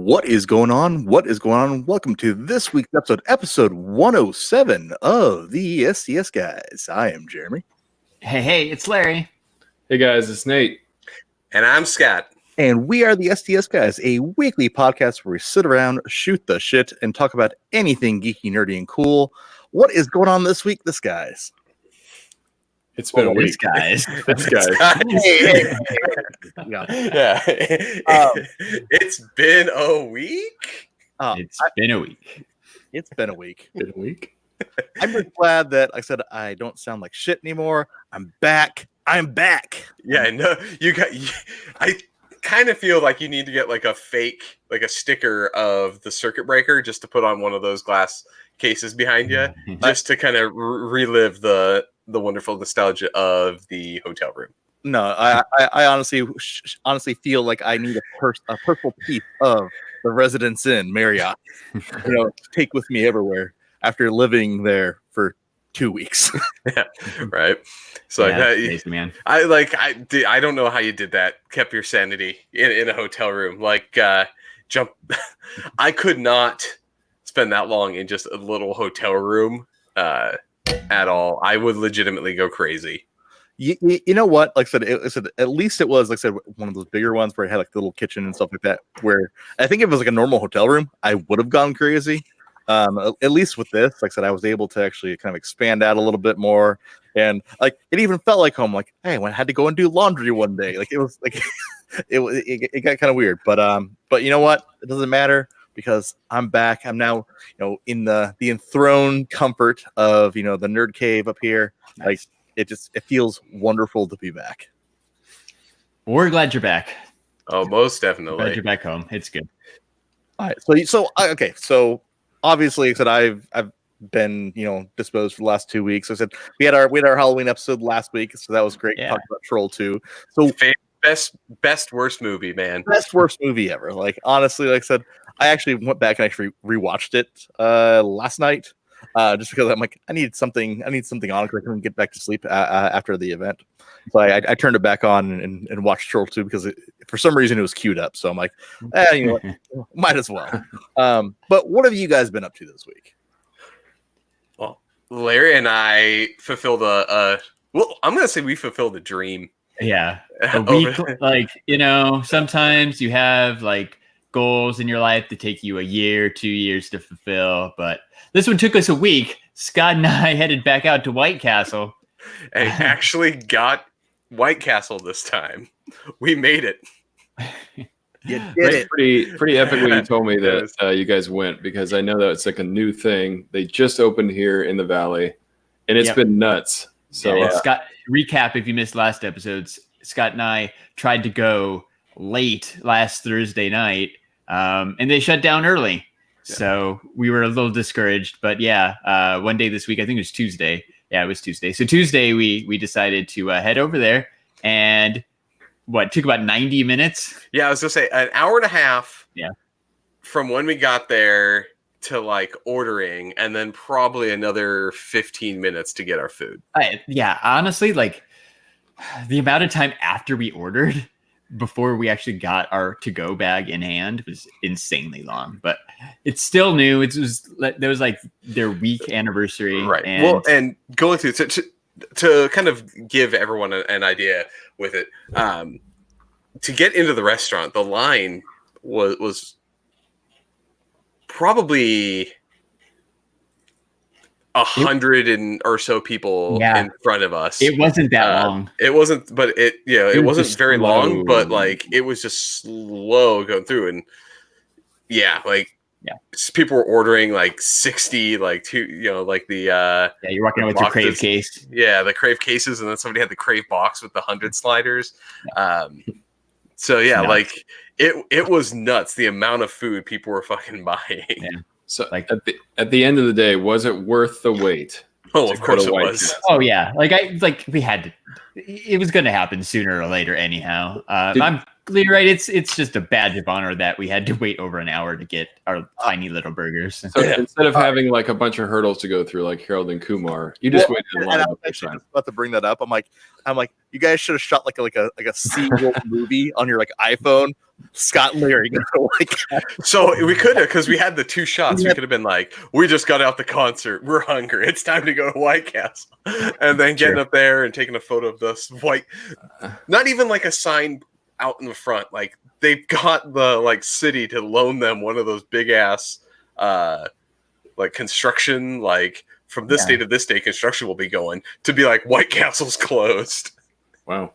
What is going on? What is going on? Welcome to this week's episode 107 of the STS Guys. I am Jeremy. Hey, it's Larry. Hey guys, it's Nate. And I'm Scott. And we are the STS Guys, a weekly podcast where we sit around, shoot the shit, and talk about anything geeky, nerdy, and cool. What is going on this week, this guys? It's been a week, guys. It's guys. Yeah. It's been a week. It's been a week. It's been a week. Been a week. I'm just glad that like I said I don't sound like shit anymore. I'm back. Yeah, I know. I kind of feel like you need to get like a fake, like a sticker of the circuit breaker just to put on one of those glass cases behind you, just to kind of relive the wonderful nostalgia of the hotel room. No, I honestly feel like I need a personal piece of the Residence Inn Marriott, to take with me everywhere after living there for 2 weeks. Yeah, right. So crazy, man. I don't know how you did that. Kept your sanity in a hotel room. I could not spend that long in just a little hotel room at all. I would legitimately go crazy. You know what? Like I said, at least it was, like I said, one of those bigger ones where it had like the little kitchen and stuff like that. Where I think if it was like a normal hotel room, I would have gone crazy. At least with this, like I said, I was able to actually kind of expand out a little bit more, and like it even felt like home. Like, hey, when I had to go and do laundry one day, like it was like it got kind of weird. But you know what? It doesn't matter because I'm back. I'm now in the enthroned comfort of the nerd cave up here. Nice. Like it feels wonderful to be back. We're glad you're back. Oh, most definitely. Glad you're back home. It's good. All right. So obviously, like I said, I've been disposed for the last 2 weeks. I said we had our Halloween episode last week, so that was great. Yeah. Talking about Troll 2. So best worst movie, man. Best worst movie ever. Like honestly, like I said, I actually went back and actually rewatched it last night. Just because I'm like, I need something on because I couldn't get back to sleep after the event. So I turned it back on and watched Troll 2 because for some reason it was queued up. So I'm like, might as well. But what have you guys been up to this week? Well, Larry and I fulfilled I'm going to say we fulfilled a dream. Yeah. A week, sometimes you have like goals in your life that take you a year, 2 years to fulfill, but this one took us a week. Scott and I headed back out to White Castle. And actually got White Castle this time. We made it. You did it. Pretty epic when you told me that you guys went, because I know that it's like a new thing. They just opened here in the Valley, and it's been nuts. So Scott, recap if you missed last episodes. Scott and I tried to go late last Thursday night, and they shut down early. Yeah. So we were a little discouraged, but one day this week, I think it was Tuesday. Yeah, it was Tuesday. So Tuesday we decided to head over there, and took about 90 minutes. Yeah, I was gonna say an hour and a half. Yeah, from when we got there to like ordering, and then probably another 15 minutes to get our food. Honestly, like the amount of time after we ordered before we actually got our to-go bag in hand was insanely long, but it's still new. There was like their week anniversary, right? And going through to kind of give everyone an idea with it, to get into the restaurant, the line was probably 100 or so people in front of us. It wasn't that long. It wasn't, but it wasn't very long, but like it was just slow going through, and people were ordering like 60, like two, like the you're walking out with your Crave case. Yeah, the Crave cases, and then somebody had the Crave box with the 100 sliders. Like it was nuts the amount of food people were fucking buying. Yeah. So like at the end of the day, was it worth the wait? Oh, of course it was. Oh yeah, we had to. It was going to happen sooner or later, anyhow. You're right. It's just a badge of honor that we had to wait over an hour to get our tiny little burgers. So instead of having like a bunch of hurdles to go through, like Harold and Kumar, you just waited in line. I was actually about to bring that up. I'm like, you guys should have shot like a sequel movie on your like iPhone, Scott Leary. So we could have, because we had the 2 shots. We could have been like, we just got out the concert. We're hungry. It's time to go to White Castle. And then getting up there and taking a photo of this white, not even like a sign out in the front. Like they've got the like city to loan them one of those big ass like construction, like from this day to this day, construction will be going, to be like White Castle's closed. Wow.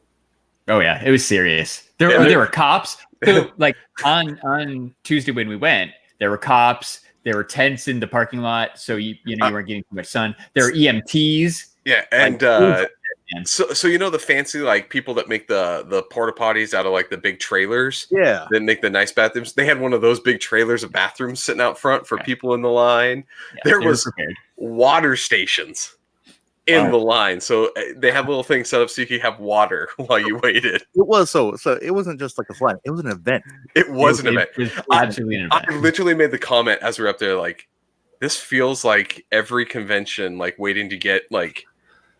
Oh yeah, it was serious. There were cops. So, like on Tuesday when we went, there were cops. There were tents in the parking lot, so you weren't getting too much sun. There were EMTs. Yeah, and so you know the fancy like people that make the porta potties out of like the big trailers. Yeah, that make the nice bathrooms. They had one of those big trailers of bathrooms sitting out front for people in the line. Yeah, there was water stations in the line, so they had little things set up so you could have water while you waited. It was so it wasn't just like a line; it was an event. It was an event. It was absolutely an event. I literally made the comment as we're up there, like, this feels like every convention, like waiting to get like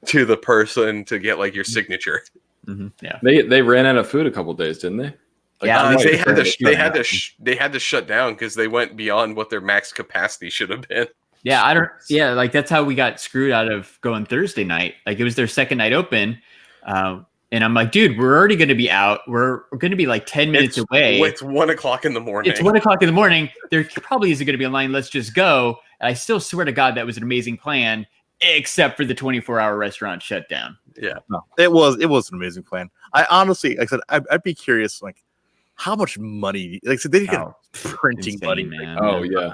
to the person to get like your signature. Mm-hmm. Yeah, they ran out of food a couple days, didn't they? Like, they had to shut down because they went beyond what their max capacity should have been. Yeah, like that's how we got screwed out of going Thursday night. Like it was their second night open. And I'm like, dude, we're already going to be out. We're going to be like 10 minutes away. It's 1 o'clock in the morning. It's 1 o'clock in the morning. There probably isn't going to be a line. Let's just go. And I still swear to God, that was an amazing plan, except for the 24-hour restaurant shutdown. Yeah, no, it was an amazing plan. I honestly, like I said, I'd be curious, like, how much money? Like, so they get printing insane, money. Man. Oh yeah,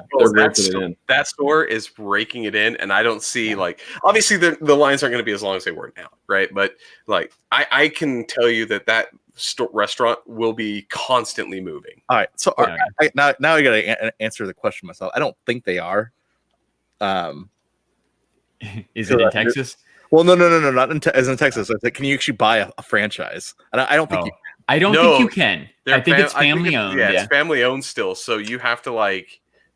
that store is raking it in, and I don't see like obviously the lines aren't going to be as long as they were now, right? But like I can tell you that restaurant will be constantly moving. All right, so now I got to answer the question myself. I don't think they are. Is it in Texas? Well, no, not in Texas. I think, can you actually buy a franchise? And I don't think you. I don't think you can. I think it's family owned. Yeah, it's family owned still. So you have to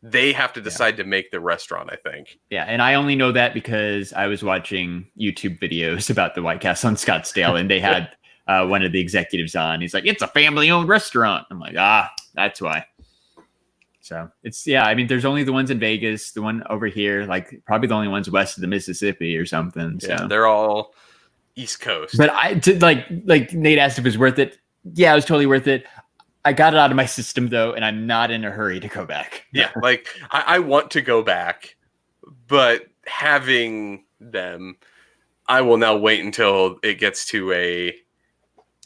they have to decide to make the restaurant, I think. Yeah, and I only know that because I was watching YouTube videos about the White Castle in Scottsdale, and they had one of the executives on. He's like, "It's a family owned restaurant." I'm like, that's why. So I mean, there's only the ones in Vegas, the one over here, like probably the only ones west of the Mississippi or something. So yeah, they're all East Coast. But like Nate asked if it was worth it. Yeah, it was totally worth it. I got it out of my system though, and I'm not in a hurry to go back. Yeah, like I want to go back, but having them, I will now wait until it gets to a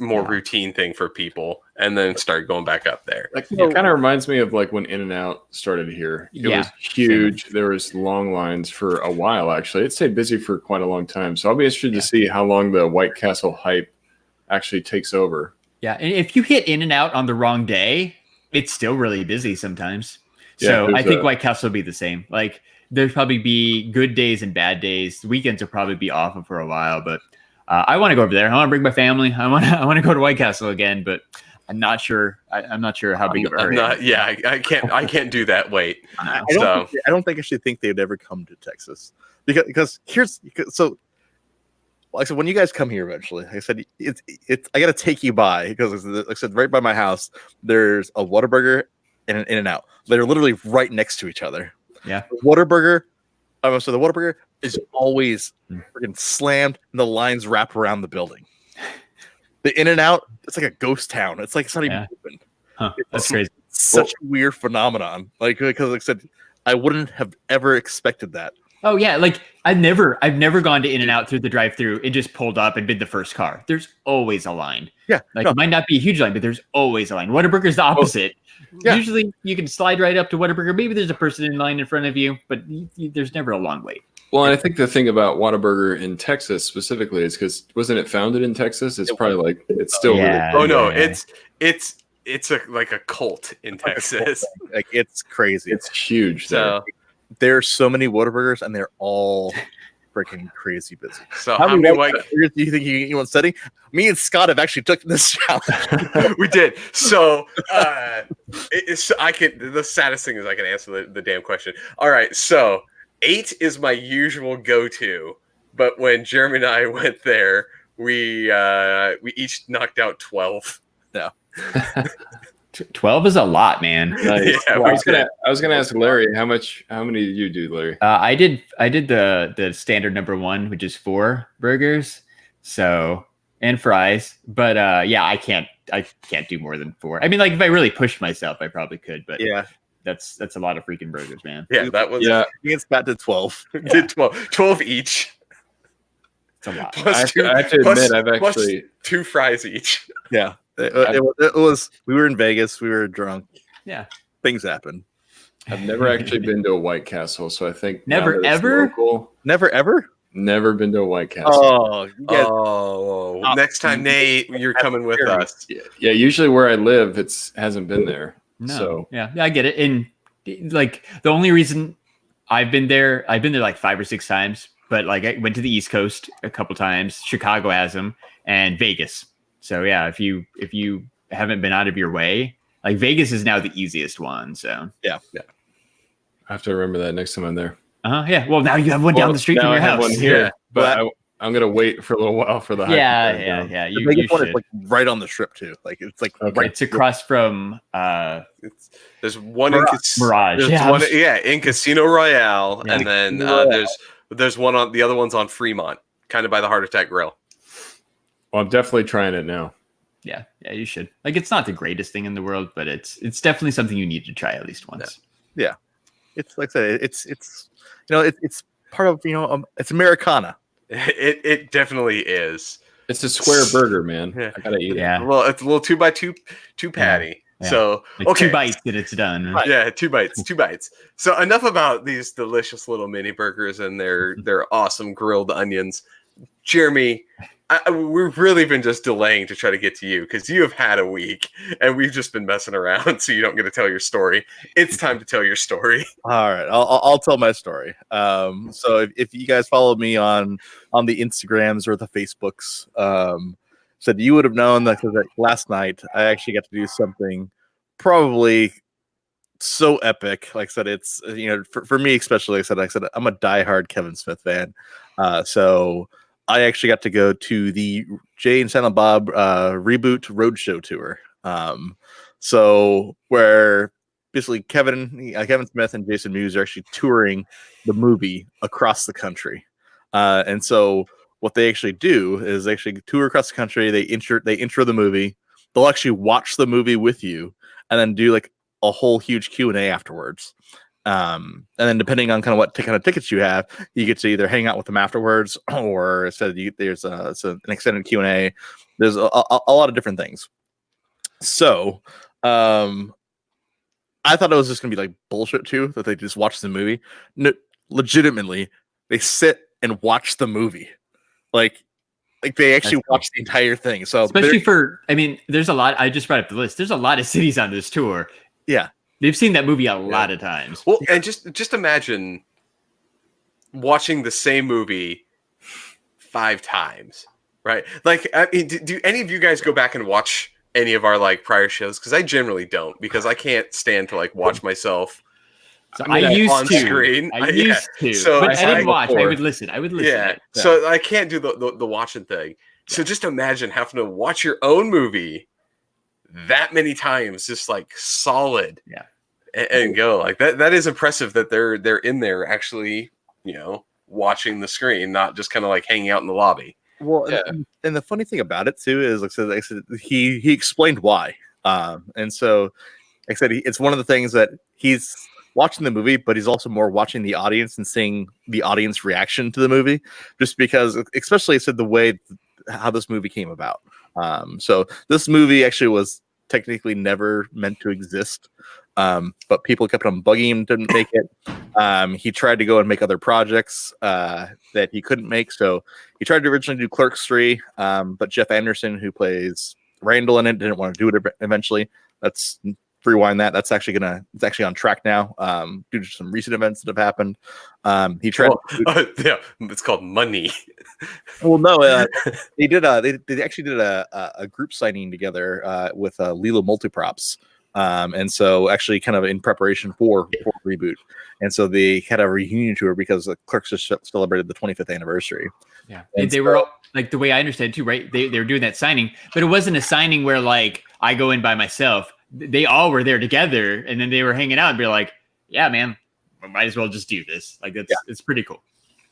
more routine thing for people, and then start going back up there. Like it kind of reminds me of like when In-N-Out started here. It was huge. There was long lines for a while. Actually, it stayed busy for quite a long time. So I'll be interested to see how long the White Castle hype actually takes over. Yeah, and if you hit In-N-Out on the wrong day, it's still really busy sometimes. So I think White Castle will be the same. Like there'll probably be good days and bad days. The weekends will probably be off for a while, but I want to go over there. I want to bring my family. I want to go to White Castle again, but I'm not sure. I'm not sure how big of a hurry. I can't do that. Wait. I don't think I should think they'd ever come to Texas because like I said, when you guys come here eventually, like I said, it's I got to take you by because like I said, right by my house, there's a Whataburger and an In-N-Out. They're literally right next to each other. Yeah. The Whataburger is always freaking slammed and the lines wrap around the building. The In-N-Out, it's like a ghost town. It's like it's not even open. Huh, that's crazy. Such a weird phenomenon. Like because like I said, I wouldn't have ever expected that. Oh yeah, like I've never gone to In-N-Out through the drive-through and just pulled up and been the first car. There's always a line. Yeah, it might not be a huge line, but there's always a line. Whataburger's the opposite. Usually you can slide right up to Whataburger. Maybe there's a person in line in front of you, but there's never a long wait. Well, and I think the thing about Whataburger in Texas specifically is because wasn't it founded in Texas? It's probably like it's still it's like a cult in Texas. Like it's crazy. It's huge. There's so many Whataburgers and they're all freaking crazy busy. So how many White do you think you want setting? Me and Scott have actually taken this challenge. We did. So the saddest thing is I can answer the damn question. All right, so 8 is my usual go-to, but when Jeremy and I went there, we each knocked out 12. No. 12 is a lot, man. Nice. Yeah, Well, we did. I was gonna ask Larry how many did you do, Larry? I did the standard number 1, which is 4 burgers, so and fries. But yeah, I can't do more than 4. I mean, like if I really pushed myself, I probably could. But Yeah, that's a lot of freaking burgers, man. Yeah, that was it's back to 12. did 12 each. It's a lot. Plus I have to admit, I've plus actually 2 fries each. Yeah, it was. We were in Vegas. We were drunk. Yeah. Things happen. I've never actually been to a White Castle, so I think Never, now that it's ever? local, Never ever. never been to a White Castle. Oh, you guys, Oh, next time, Nate, you're coming with us. Yeah, usually where I live, hasn't been there. No. So Yeah, I get it. And like the only reason I've been there like 5 or 6 times, but like I went to the East Coast a couple times. Chicago has them, and Vegas. So yeah, if you haven't been out of your way, like Vegas is now the easiest one. So yeah. I have to remember that next time I'm there. Yeah. Well, now you have one down the street now from your I have house. one here, Yeah. but I'm gonna wait for a little while for the hype to die down. Yeah. The You Vegas one should. is like right on the strip too. Like it's like Okay. right. It's across from There's one in Mirage. There's Yeah, one, in Casino Royale, Yeah. and then Royale. there's one on the other one's on Fremont, kind of by the Heart Attack Grill. Well, I'm definitely trying it now. Yeah, you should. Like, it's not the greatest thing in the world, but it's definitely something you need to try at least once. It's like I said. It's it's part of it's Americana. It definitely is. It's a square burger, man. Yeah. I gotta eat it. Yeah, Well, it's a little 2x2 patty. Yeah. So like okay, 2 bites and it's done. Right. yeah, 2 bites, 2 bites. So enough about these delicious little mini burgers and their awesome grilled onions. Jeremy, we've really been just delaying to try to get to you because you have had a week and we've just been messing around, so you don't get to tell your story. It's time to tell your story. All right, I'll tell my story. So if you guys follow me on the Instagrams or the Facebooks, said you would have known that last night I actually got to do something probably so epic. Like I said, it's for me especially. Like I said I'm a diehard Kevin Smith fan, so I actually got to go to the Jay and Silent Bob Reboot Roadshow tour. So where basically Kevin Smith and Jason Mewes are actually touring the movie across the country, and so what they actually do is they actually tour across the country. They intro the movie. They'll actually watch the movie with you, and then do like a whole huge Q&A afterwards. And then depending on kind of what kind of tickets you have, you get to either hang out with them afterwards, or there's an extended Q&A. There's a lot of different things. So I thought it was just gonna be like bullshit too, that they just watch the movie. No, legitimately, they sit and watch the movie. Like they actually watch the entire thing. So Especially there's a lot. I just brought up the list. There's a lot of cities on this tour. Yeah. They've seen that movie a lot of times. Well, and just imagine watching the same movie 5 times, right? Like, I mean, do any of you guys go back and watch any of our like prior shows? Because I generally don't, because I can't stand to like watch myself. So I used on to. screen. I used to. So but I didn't watch. before. I would listen. Yeah. So I can't do the watching thing. So just imagine having to watch your own movie that many times, just like solid. Yeah. And go like that. That is impressive that they're in there actually, watching the screen, not just kind of like hanging out in the lobby. Well, Yeah. and the funny thing about it too is, like I said, he explained why. And so, like I said, it's one of the things that he's watching the movie, but he's also more watching the audience and seeing the audience reaction to the movie, just because, especially, I said the way how this movie came about. So this movie actually was technically never meant to exist. But people kept on bugging him to make it. He tried to go and make other projects that he couldn't make. So he tried to originally do Clerks 3, but Jeff Anderson, who plays Randall in it, didn't want to do it eventually. Let's rewind that. It's actually on track now due to some recent events that have happened. He tried. Yeah, it's called Money. Well, no, they did. They actually did a group signing together with Lilo Multiprops. And so actually kind of in preparation for Reboot. And so they had a reunion tour because the Clerks just celebrated the 25th anniversary. Yeah. And They were like, the way I understand it too, right? They were doing that signing, but it wasn't a signing where like I go in by myself. they all were there together, and then they were hanging out and be like, yeah, man, we might as well just do this. Like it's pretty cool.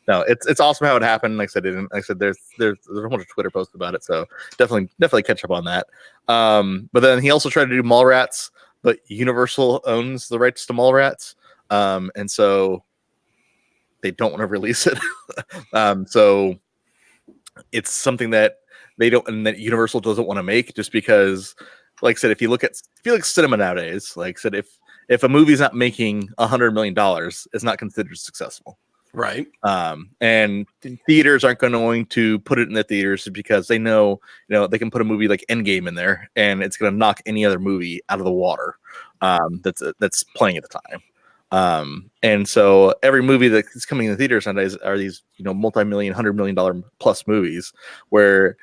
No, it's awesome how it happened. Like I said, there's a bunch of Twitter posts about it, so definitely catch up on that. But then he also tried to do Mallrats, but Universal owns the rights to Mallrats, and so they don't want to release it. So it's something that they don't, and that Universal doesn't want to make, just because, like I said, if you look at cinema nowadays, like I said, if a movie's not making $100 million, it's not considered successful. Right. And theaters aren't going to put it in the theaters because they know, they can put a movie like Endgame in there and it's going to knock any other movie out of the water that's playing at the time. And so every movie that's coming in the theaters nowadays are these, multi-million, $100 million plus movies where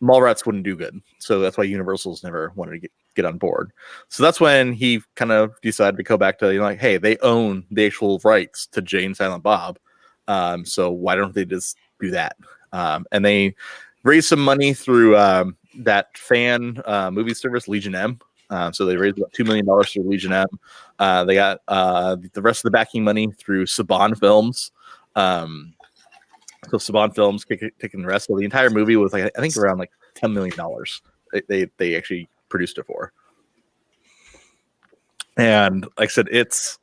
Mallrats wouldn't do good. So that's why Universal's never wanted to get on board. So that's when he kind of decided to go back to, hey, they own the actual rights to Jay and Silent Bob. So why don't they just do that? And they raised some money through that fan movie service, Legion M. So they raised about $2 million through Legion M. They got the rest of the backing money through Saban Films. So Saban Films taking the rest. So the entire movie was I think around $10 million. They actually produced it for. And like I said, it's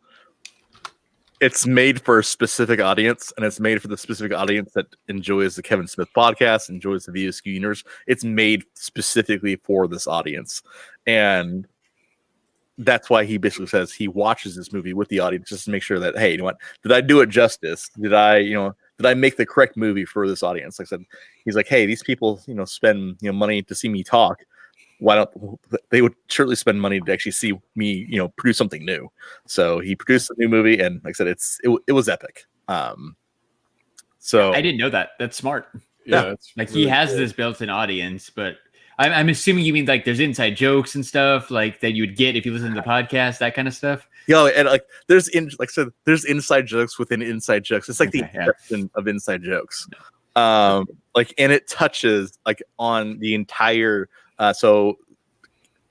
made for a specific audience, and it's made for the specific audience that enjoys the Kevin Smith podcast, enjoys the VSQ universe. It's made specifically for this audience. And that's why he basically says he watches this movie with the audience just to make sure that, hey, you know what? Did I do it justice? Did I make the correct movie for this audience? Like I said, he's like, hey, these people, spend money to see me talk. Why don't they would surely spend money to actually see me, produce something new? So he produced a new movie, and like I said, it was epic. So I didn't know that. That's smart. Yeah, like really he has this built-in audience, but I'm assuming you mean there's inside jokes and stuff that you would get if you listen to the podcast, that kind of stuff. And there's inside jokes within inside jokes. It's like the inception of inside jokes. And it touches on the entire. So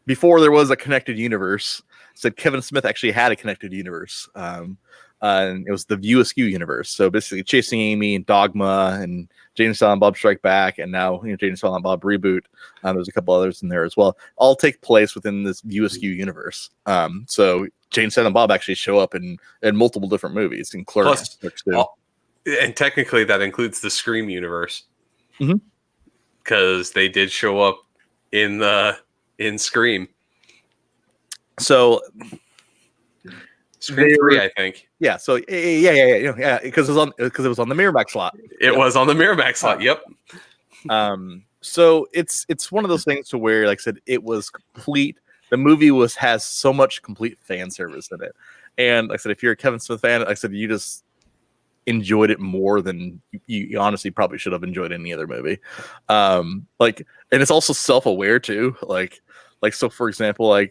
before there was a connected universe, so Kevin Smith actually had a connected universe. And it was the View Askew universe. So basically Chasing Amy and Dogma and Jane and Silent Bob Strike Back, and now Jane and Silent Bob Reboot. There's a couple others in there as well. All take place within this View Askew universe. So Jane and Silent Bob actually show up in multiple different movies, in Clerks. And technically that includes the Scream universe. Mm-hmm. Because they did show up in Scream. So Scream 3, I think. Yeah. So yeah. Because it was on the Miramax slot. It was on the Miramax slot. Yep. So it's one of those things to where, like I said, it was complete. The movie has so much complete fan service in it, and like I said, if you're a Kevin Smith fan, like I said, you just enjoyed it more than you honestly probably should have enjoyed any other movie. And it's also self-aware too. Like so, for example,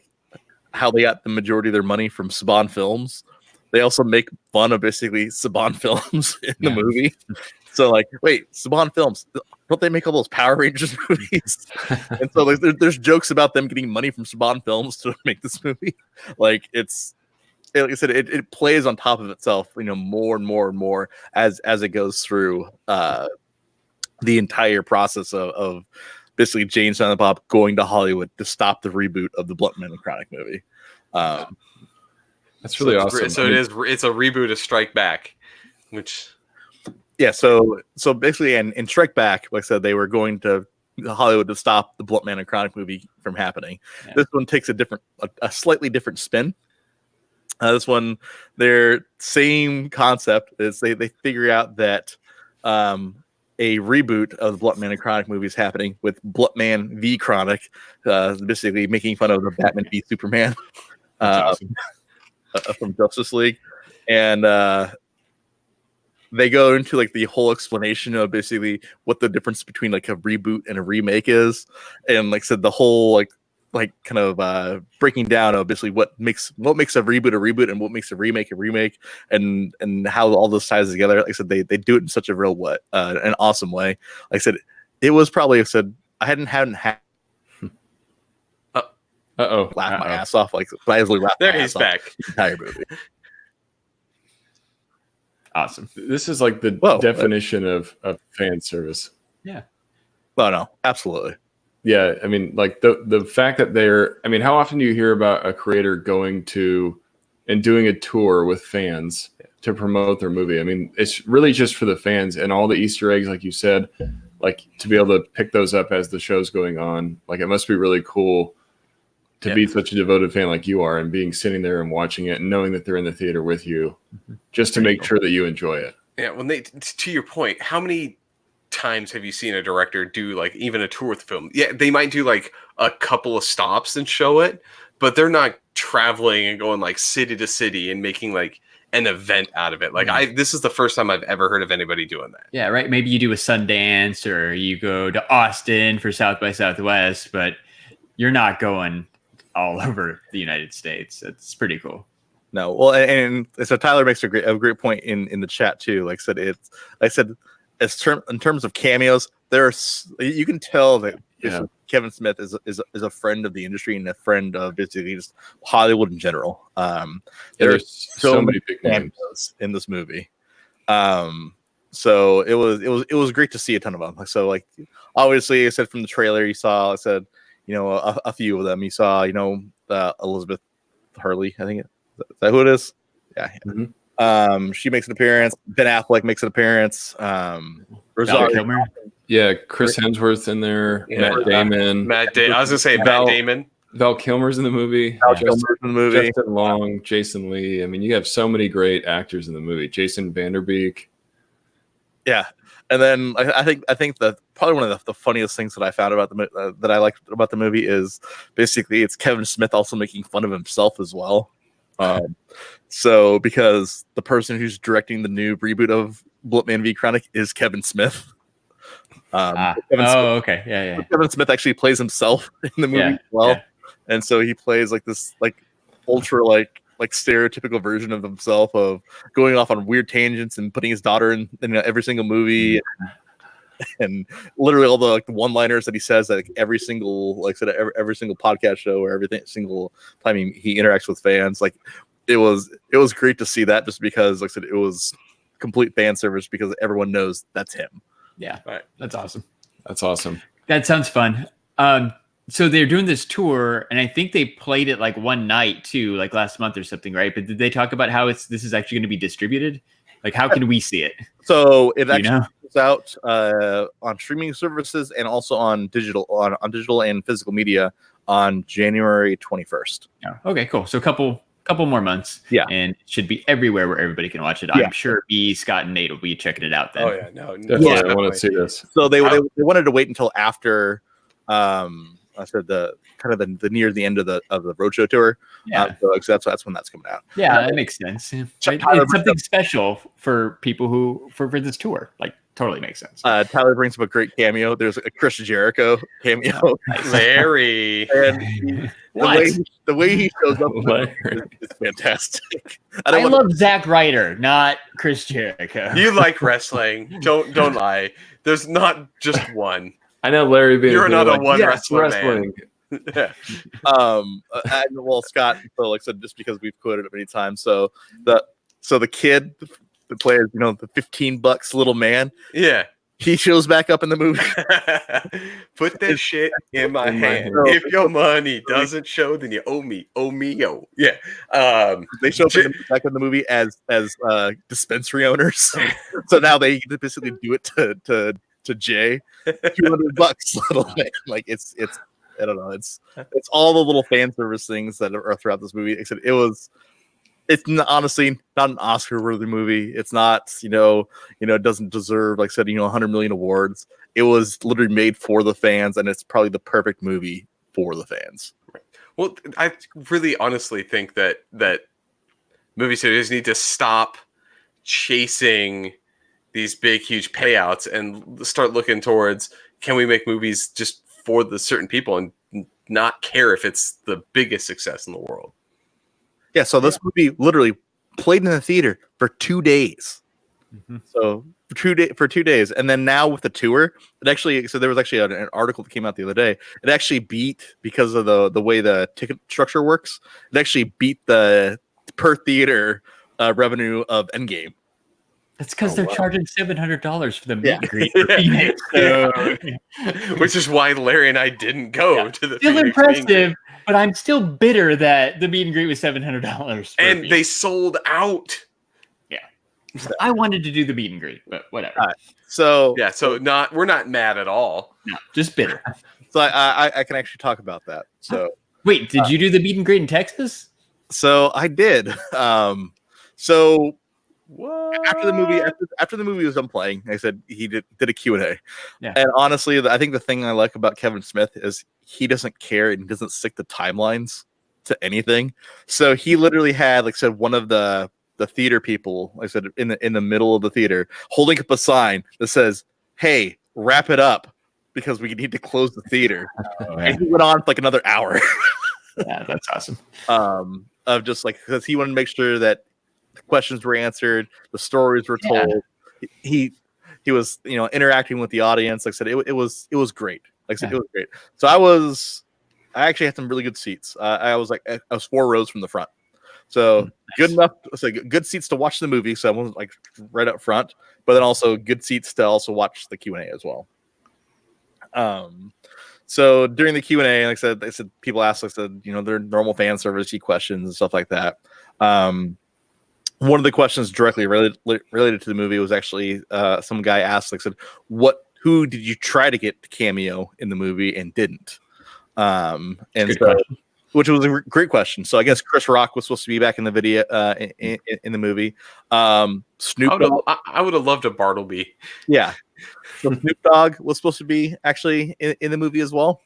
how they got the majority of their money from Saban Films. They also make fun of basically Saban Films in the movie. So wait, Saban Films, don't they make all those Power Rangers movies? And so there's jokes about them getting money from Saban Films to make this movie. Like I said, it plays on top of itself, more and more and more as it goes through the entire process of basically Jane and Silent Bob going to Hollywood to stop the reboot of the Blunt Man and Chronic movie. That's really awesome. So it's a reboot of Strike Back, which so basically in Strike Back, like I said, they were going to Hollywood to stop the Blunt Man and Chronic movie from happening. Yeah. This one takes a slightly different spin. This one, their same concept is they figure out that a reboot of the Blunt Man and Chronic movie is happening with Blunt Man v Chronic, basically making fun of the Batman v Superman from Justice League, and they go into the whole explanation of basically what the difference between a reboot and a remake is, and like I said, the whole kind of breaking down of basically what makes a reboot and what makes a remake, and how all this ties together. Like I said, they do it in such a real way, an awesome way. Like I said, it was probably, I hadn't had laugh my ass off. Like I usually laugh There my he's ass off back. the entire movie. Awesome. This is like the definition of fan service. Yeah. Well, no, absolutely. Yeah, I mean, like the fact that they're, I mean, how often do you hear about a creator going to and doing a tour with fans to promote their movie? I mean, it's really just for the fans, and all the Easter eggs, like you said, like to be able to pick those up as the show's going on. Like it must be really cool to be such a devoted fan like you are, and being sitting there and watching it and knowing that they're in the theater with you, just to make sure that you enjoy it. Yeah, when they, to your point, how many times have you seen a director do like even a tour with the film? Yeah, they might do like a couple of stops and show it, but they're not traveling and going like city to city and making like an event out of it. Like this is the first time I've ever heard of anybody doing that. Yeah, right. Maybe you do a Sundance or you go to Austin for South by Southwest, but you're not going all over the United States. It's pretty cool. No, well, and so Tyler makes a great point in the chat too. Like I said, in terms of cameos, you can tell that Kevin Smith is a friend of the industry and a friend of basically just Hollywood in general. There's so many big cameos in this movie. So it was great to see a ton of them. So like obviously, I said from the trailer, you saw a few of them. You saw Elizabeth Hurley, I think. Is that who it is? Yeah. Mm-hmm. She makes an appearance. Ben Affleck makes an appearance. Rosario. Yeah, Chris Hemsworth's in there. Yeah. Matt Damon. I was gonna say Matt Damon. Val Kilmer's in the movie. Justin Long, Jason Lee. I mean, you have so many great actors in the movie. Jason Vanderbeek. Yeah, and then I think that probably one of the funniest things that I found about that I liked about the movie is basically it's Kevin Smith also making fun of himself as well. So because the person who's directing the new reboot of Blutman v. Chronic is Kevin Smith. Okay, yeah. Kevin Smith actually plays himself in the movie as well, and so he plays like this ultra like stereotypical version of himself of going off on weird tangents and putting his daughter in every single movie. And literally all the one-liners that he says like every single every single podcast show or every single time he interacts with fans. Like it was great to see that, just because like I said, it was complete fan service because everyone knows that's him. Yeah, right. That's awesome. That sounds fun. So they're doing this tour, and I think they played it like one night too, like last month or something, right? But did they talk about how this is actually going to be distributed? Like, how can we see it? So it actually comes out on streaming services and also on digital and physical media on January 21st. Oh, okay, cool. So a couple more months. Yeah. And it should be everywhere where everybody can watch it. I'm sure Scott and Nate will be checking it out then. Oh yeah, no. Definitely. I want to see this. So they wanted to wait until after I said the near the end of the roadshow tour. Yeah. So that's when that's coming out. Yeah, that makes sense. Right? It's something special for people for this tour. Like, totally makes sense. Tyler brings up a great cameo. There's a Chris Jericho cameo. Oh, nice. Larry. And the way he shows up is fantastic. I love Zack Ryder, not Chris Jericho. You like wrestling. Don't lie. There's not just one. I know Larry being you're not a one wrestling. Yeah. Well, Scott, so like I said, just because we've quoted it many times. So the kid that plays, the $15 little man. Yeah. He shows back up in the movie. Put this shit in my hand. If your money doesn't show, then you owe me. Oh me, yo. Yeah. They show up back in the movie as dispensary owners. So now they basically do it to Jay. $200 little man. Like it's I don't know. It's all the little fan service things that are throughout this movie. Except it's honestly not an Oscar-worthy movie. It's not, it doesn't deserve, like I said, 100 million awards. It was literally made for the fans, and it's probably the perfect movie for the fans. Well, I really honestly think that movie studios need to stop chasing these big, huge payouts and start looking towards, can we make movies just for the certain people and not care if it's the biggest success in the world? Yeah, so this movie literally played in the theater for 2 days. Mm-hmm. So for 2 days, and then now with the tour, it actually there was actually an article that came out the other day. It actually beat, because of the way the ticket structure works. It actually beat the per theater revenue of Endgame. That's because they're charging $700 for the meet and greet. Which is why Larry and I didn't go to the. Still impressive, but I'm still bitter that the meet and greet was $700. And they sold out. Yeah, I wanted to do the meet and greet, but whatever. So we're not mad at all. No, just bitter. So I can actually talk about that. So wait, did you do the meet and greet in Texas? So I did. So. What? After the movie was done playing, I said he did a Q&A. Yeah. And honestly, I think the thing I like about Kevin Smith is he doesn't care and doesn't stick to timelines to anything. So he literally had, like I said, one of the theater people, like I said, in the middle of the theater, holding up a sign that says, "Hey, wrap it up because we need to close the theater." And he went on for like another hour. Yeah, that's awesome. Of just like, because he wanted to make sure that the questions were answered, the stories were told. He was, interacting with the audience. Like I said, it was great. Like I said, it was great. So I actually had some really good seats. I was 4 rows from the front, so good enough. So good seats to watch the movie. So I was like right up front, but then also good seats to also watch the Q&A as well. So during the Q&A, like I said, people asked, like I said, their normal fan service-y questions and stuff like that. One of the questions directly related to the movie was actually some guy asked, like I said, who did you try to get cameo in the movie and didn't? Which was a great question. So I guess Chris Rock was supposed to be back in the video in the movie. Snoop Dogg. I would have loved a Bartleby. Yeah. So Snoop Dogg was supposed to be actually in the movie as well.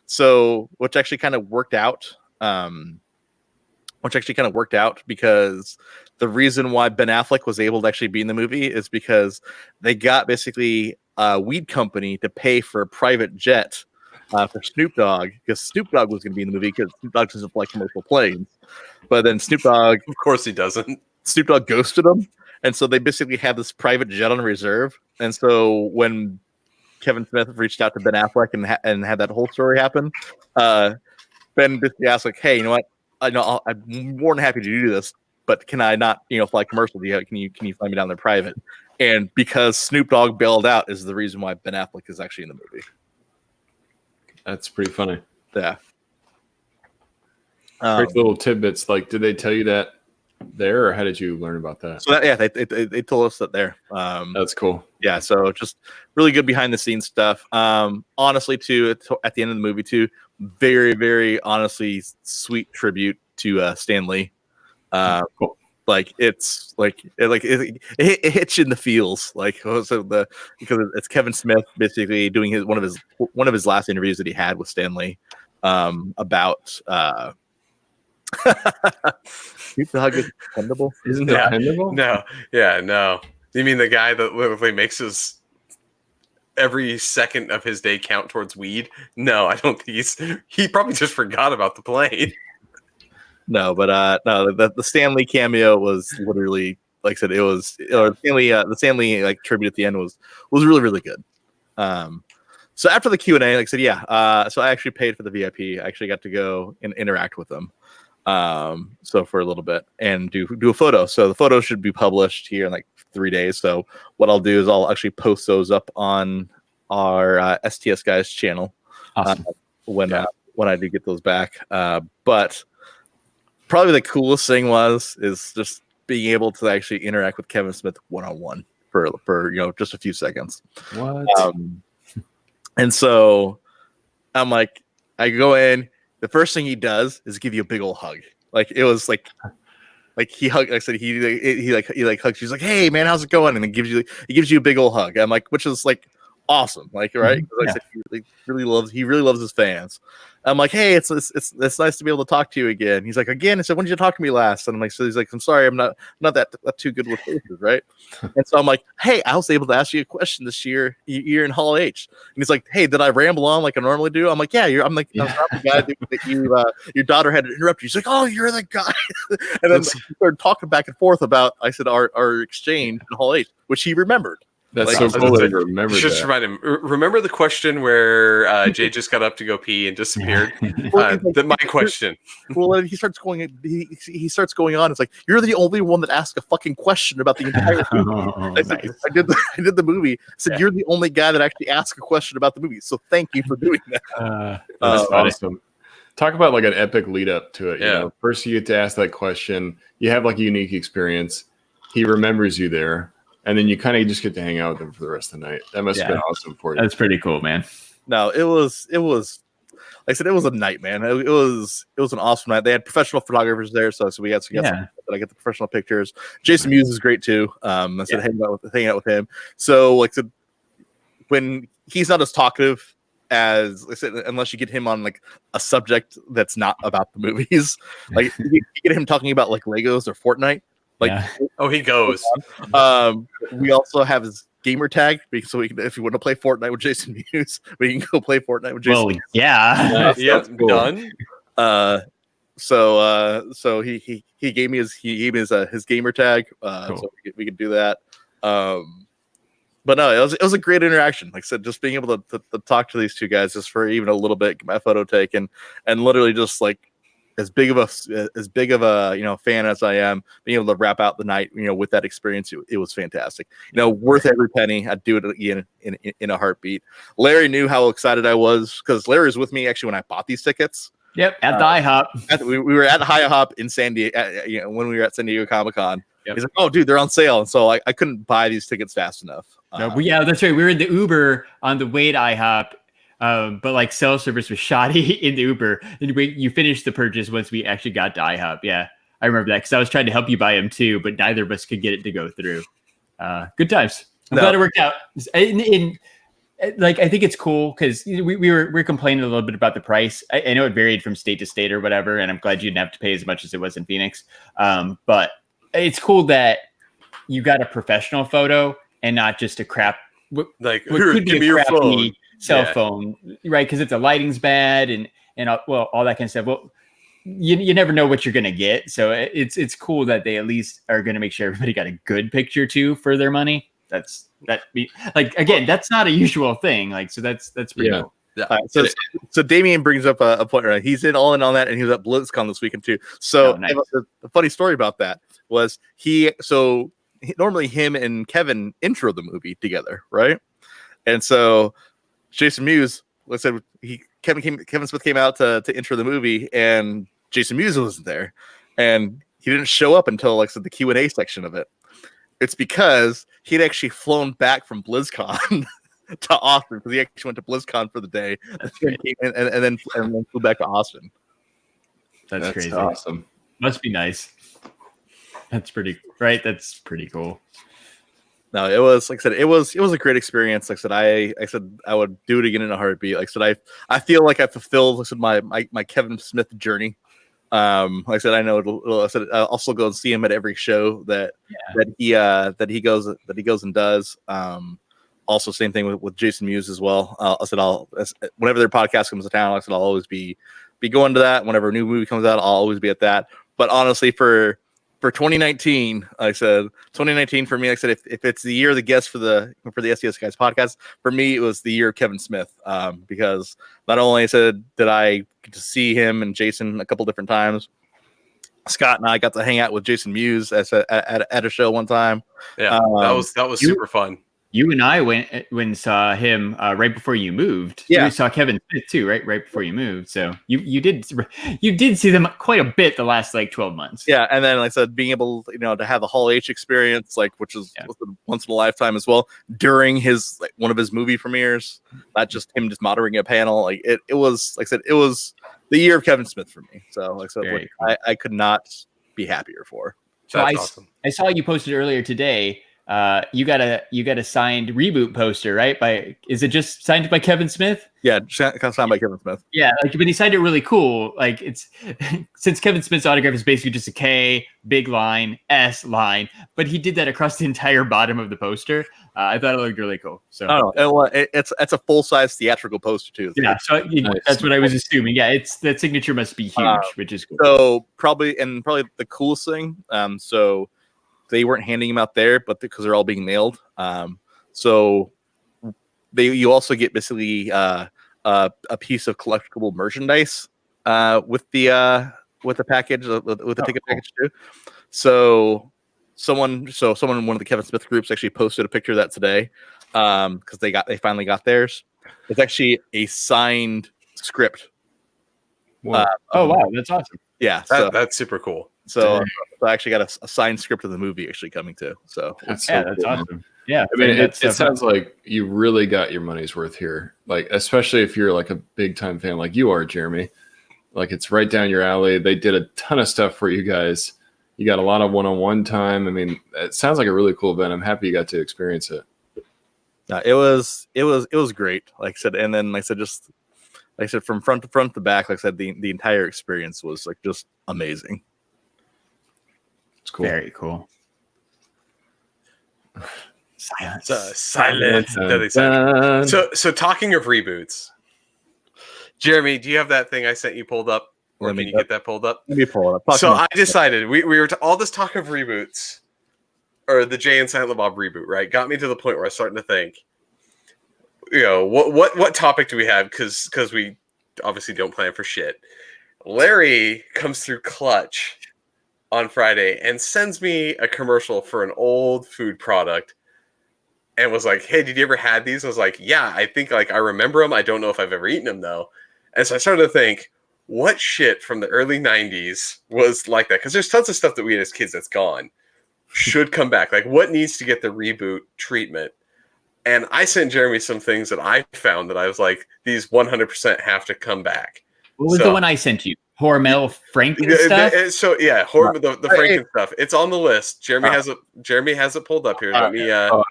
So which actually kind of worked out. Because the reason why Ben Affleck was able to actually be in the movie is because they got basically a weed company to pay for a private jet for Snoop Dogg, because Snoop Dogg was going to be in the movie because Snoop Dogg doesn't fly commercial planes. But then Snoop Dogg, of course he doesn't. Snoop Dogg ghosted him. And so they basically had this private jet on reserve. And so when Kevin Smith reached out to Ben Affleck and had that whole story happen, Ben basically asked, like, "Hey, you know what? I'm more than happy to do this, but can I not, fly commercial? Can you fly me down there private?" And because Snoop Dogg bailed out is the reason why Ben Affleck is actually in the movie. That's pretty funny. Yeah. Great little tidbits. Like, did they tell you that there, or how did you learn about that? So they told us that there. That's cool. Yeah. So just really good behind the scenes stuff. Honestly, too, at the end of the movie, too, very, very honestly sweet tribute to Stan Lee. Cool. Like it hits you in the feels, like because it's Kevin Smith basically doing one of his last interviews that he had with Stan Lee about Snoop Dogg is dependable. Isn't dependable? No. Yeah, no. You mean the guy that literally makes every second of his day count towards weed? No, I don't think he probably just forgot about the plane. No, but no, the Stan Lee cameo was literally, like I said, the Stan Lee like tribute at the end was really, really good. So after the Q&A, like I said, so I actually paid for the VIP. I actually got to go and interact with them. So for a little bit and do a photo. So the photo should be published here in like 3 days. So what I'll do is I'll actually post those up on our STS Guys channel. Awesome. When I do get those back. But probably the coolest thing is just being able to actually interact with Kevin Smith one-on-one for just a few seconds. What? And so I'm like, I go in. The first thing he does is give you a big old hug. Like it was like he hugged. Like I said, he hugs. He's like, "Hey man, how's it going?" And then he gives you a big old hug. I'm like, which is like awesome. Like, right? 'Cause I said he really loves his fans. I'm like, hey, it's nice to be able to talk to you again. He's like, again. I said, when did you talk to me last? And I'm like, so he's like, I'm sorry, I'm not that too good with faces, right? And so I'm like, hey, I was able to ask you a question this year. You're in Hall H, and he's like, hey, did I ramble on like I normally do? I'm like, yeah, I'm not the guy that your daughter had to interrupt you. He's like, oh, you're the guy. And then we started talking back and forth about, I said, our exchange in Hall H, which he remembered. That's so cool that you remember just that. remind him. Remember the question where Jay just got up to go pee and disappeared? My question. Well, he starts going. He starts going on. It's like, you're the only one that asked a fucking question about the entire movie. I said, I did the movie. I said, you're the only guy that actually asked a question about the movie. So thank you for doing that. That's awesome. Talk about like an epic lead up to it. You know, first you get to ask that question. You have like a unique experience. He remembers you there. And then you kind of just get to hang out with them for the rest of the night. That must have been awesome for you. That's pretty cool, man. No, it was. Like I said, it was a night, man. It was an awesome night. They had professional photographers there, so we got some, I get the professional pictures. Jason Mewes is great too. I said hanging out with him. So like I said, when he's not as talkative as I said, unless you get him on like a subject that's not about the movies, like you get him talking about like Legos or Fortnite. Like, he goes. We also have his gamer tag, so we can, if you want to play Fortnite with Jason Mewes, we can go play Fortnite with Jason. Well, yeah, cool. Done. So he gave me his gamer tag, cool. So we could do that. But no, it was a great interaction. Like I said, just being able to talk to these two guys just for even a little bit, get my photo taken, and literally just like. As big of a fan as I am, being able to wrap out the night, with that experience, it was fantastic. Worth every penny. I'd do it again in a heartbeat. Larry knew how excited I was because Larry was with me actually when I bought these tickets. Yep, at the IHOP. We were at the IHOP in San Diego, when we were at San Diego Comic-Con. Yep. He's like, "Oh, dude, they're on sale," and so I couldn't buy these tickets fast enough. That's right. We were in the Uber on the way to IHOP. But like cell service was shoddy in the Uber, and you finished the purchase once we actually got to IHOP. Yeah, I remember that because I was trying to help you buy them too, but neither of us could get it to go through. Good times. I'm glad it worked out. I think it's cool because we're complaining a little bit about the price. I know it varied from state to state or whatever, and I'm glad you didn't have to pay as much as it was in Phoenix. But it's cool that you got a professional photo and not just a crap. Like, give me your phone. Cell phone, right? Because if the lighting's bad and all that kind of stuff. Well, you never know what you're gonna get, so it's cool that they at least are gonna make sure everybody got a good picture too for their money. That's not a usual thing. Like, so that's pretty cool. Yeah. So Damien brings up a point. Right? He's all in on that, and he was at BlizzCon this weekend too. So nice. The funny story about that was normally him and Kevin intro the movie together, right? And so Jason Mewes, like I said, Kevin Smith came out to intro the movie, and Jason Mewes wasn't there, and he didn't show up until like I said the Q&A section of it. It's because he'd actually flown back from BlizzCon to Austin because he actually went to BlizzCon for the day, and then flew back to Austin. That's crazy. Awesome. Must be nice. That's pretty right. That's pretty cool. No, it was like I said, it was a great experience. Like I said, I would do it again in a heartbeat. Like I said, I feel like I fulfilled like I said, my Kevin Smith journey. Like I said, I know I said I'll also go and see him at every show that he goes and does. Also, same thing with Jason Mewes as well. I said whenever their podcast comes to town, like I said, I'll always be going to that. Whenever a new movie comes out, I'll always be at that. But honestly, for 2019, like I said 2019 for me, like I said, if it's the year of the guest for the STS Guys podcast, for me it was the year of Kevin Smith, because not only did I get to see him and Jason a couple different times, Scott and I got to hang out with Jason Mewes at a show one time. Yeah, that was super fun. You and I went and saw him right before you moved. Yeah, you saw Kevin Smith too, right before you moved. So you did see them quite a bit the last like 12 months. Yeah, and then like I said, being able to have the Hall H experience, like which was once in a lifetime as well, during his one of his movie premieres, not just him just moderating a panel. Like it was like I said, it was the year of Kevin Smith for me. So like I said, cool. I could not be happier for. So awesome. I saw you posted earlier today. you got a signed Reboot poster, right? Is it just signed by Kevin Smith? Yeah, signed by Kevin Smith. Yeah, like, but he signed it really cool. Like, it's since Kevin Smith's autograph is basically just a K, big line, S line, but he did that across the entire bottom of the poster. I thought it looked really cool. So It's a full size theatrical poster too. Yeah, so that's what I was assuming. Yeah, that signature must be huge, which is cool. So probably the coolest thing. So they weren't handing them out there, but because they're all being mailed. So you also get basically a piece of collectible merchandise with the package with the ticket package too. So someone in one of the Kevin Smith groups actually posted a picture of that today because they finally got theirs. It's actually a signed script. Wow. Oh wow, that's awesome. Yeah, that's super cool. So I actually got a signed script of the movie actually coming too. So that's cool, awesome. Yeah, I mean, it sounds like you really got your money's worth here. Like, especially if you're like a big time fan like you are, Jeremy. Like, it's right down your alley. They did a ton of stuff for you guys. You got a lot of one-on-one time. I mean, it sounds like a really cool event. I'm happy you got to experience it. It was great. Like I said, and then from front to back, like I said, the entire experience was like just amazing. It's cool. Very cool. Silence. So talking of reboots, Jeremy, do you have that thing I sent you pulled up? Or can you get that pulled up? Let me pull it up. So I decided we were all this talk of reboots, or the Jay and Silent Bob reboot, right? Got me to the point where I was starting to think, what topic do we have? Because we obviously don't plan for shit. Larry comes through Clutch on Friday and sends me a commercial for an old food product and was like, hey, did you ever had these? I was like, yeah, I think I remember them. I don't know if I've ever eaten them though. And so I started to think, what shit from the early 90s was like that? Because there's tons of stuff that we had as kids that's gone. Should come back. Like, what needs to get the reboot treatment? And I sent Jeremy some things that I found that I was like, these 100% have to come back. What was the one I sent you? Hormel Franken stuff? So yeah, the Franken stuff. It's on the list. Jeremy has it pulled up here. Let me I'm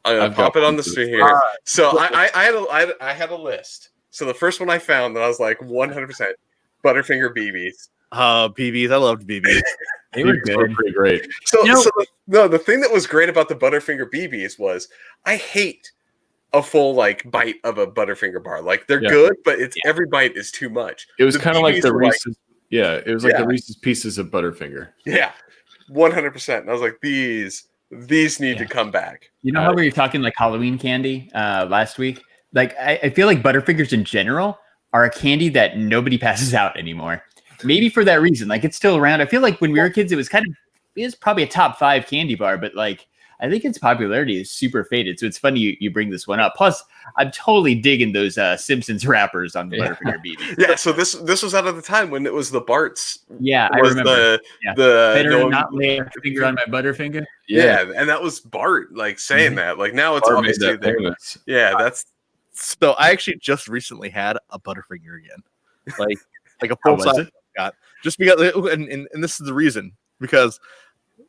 gonna pop it on the screen here. So I had a list. So the first one I found that I was like 100% Butterfinger BBs. BBs. I loved BBs. They were good. They were pretty great. So the thing that was great about the Butterfinger BBs was I hate a full bite of a Butterfinger bar. Like, they're good, but every bite is too much. It was kind of like the Reese's. It was like the Reese's Pieces of Butterfinger. Yeah, 100%. And I was like, these need to come back. You know how we were talking like Halloween candy last week? Like, I feel like Butterfingers in general are a candy that nobody passes out anymore. Maybe for that reason. Like, it's still around. I feel like when we were kids, it was probably a top 5 candy bar, but like, I think its popularity is super faded. So it's funny you bring this one up. Plus, I'm totally digging those Simpsons wrappers on the Butterfinger BB. Yeah, so this was out of the time when it was the Bart's. Yeah, I remember. The better not lay a finger on my Butterfinger. Yeah, and that was Bart saying that. Like, now it's Bart obviously there. Yeah, that's. So I actually just recently had a Butterfinger again, like a full size. Got just because, and this is the reason, because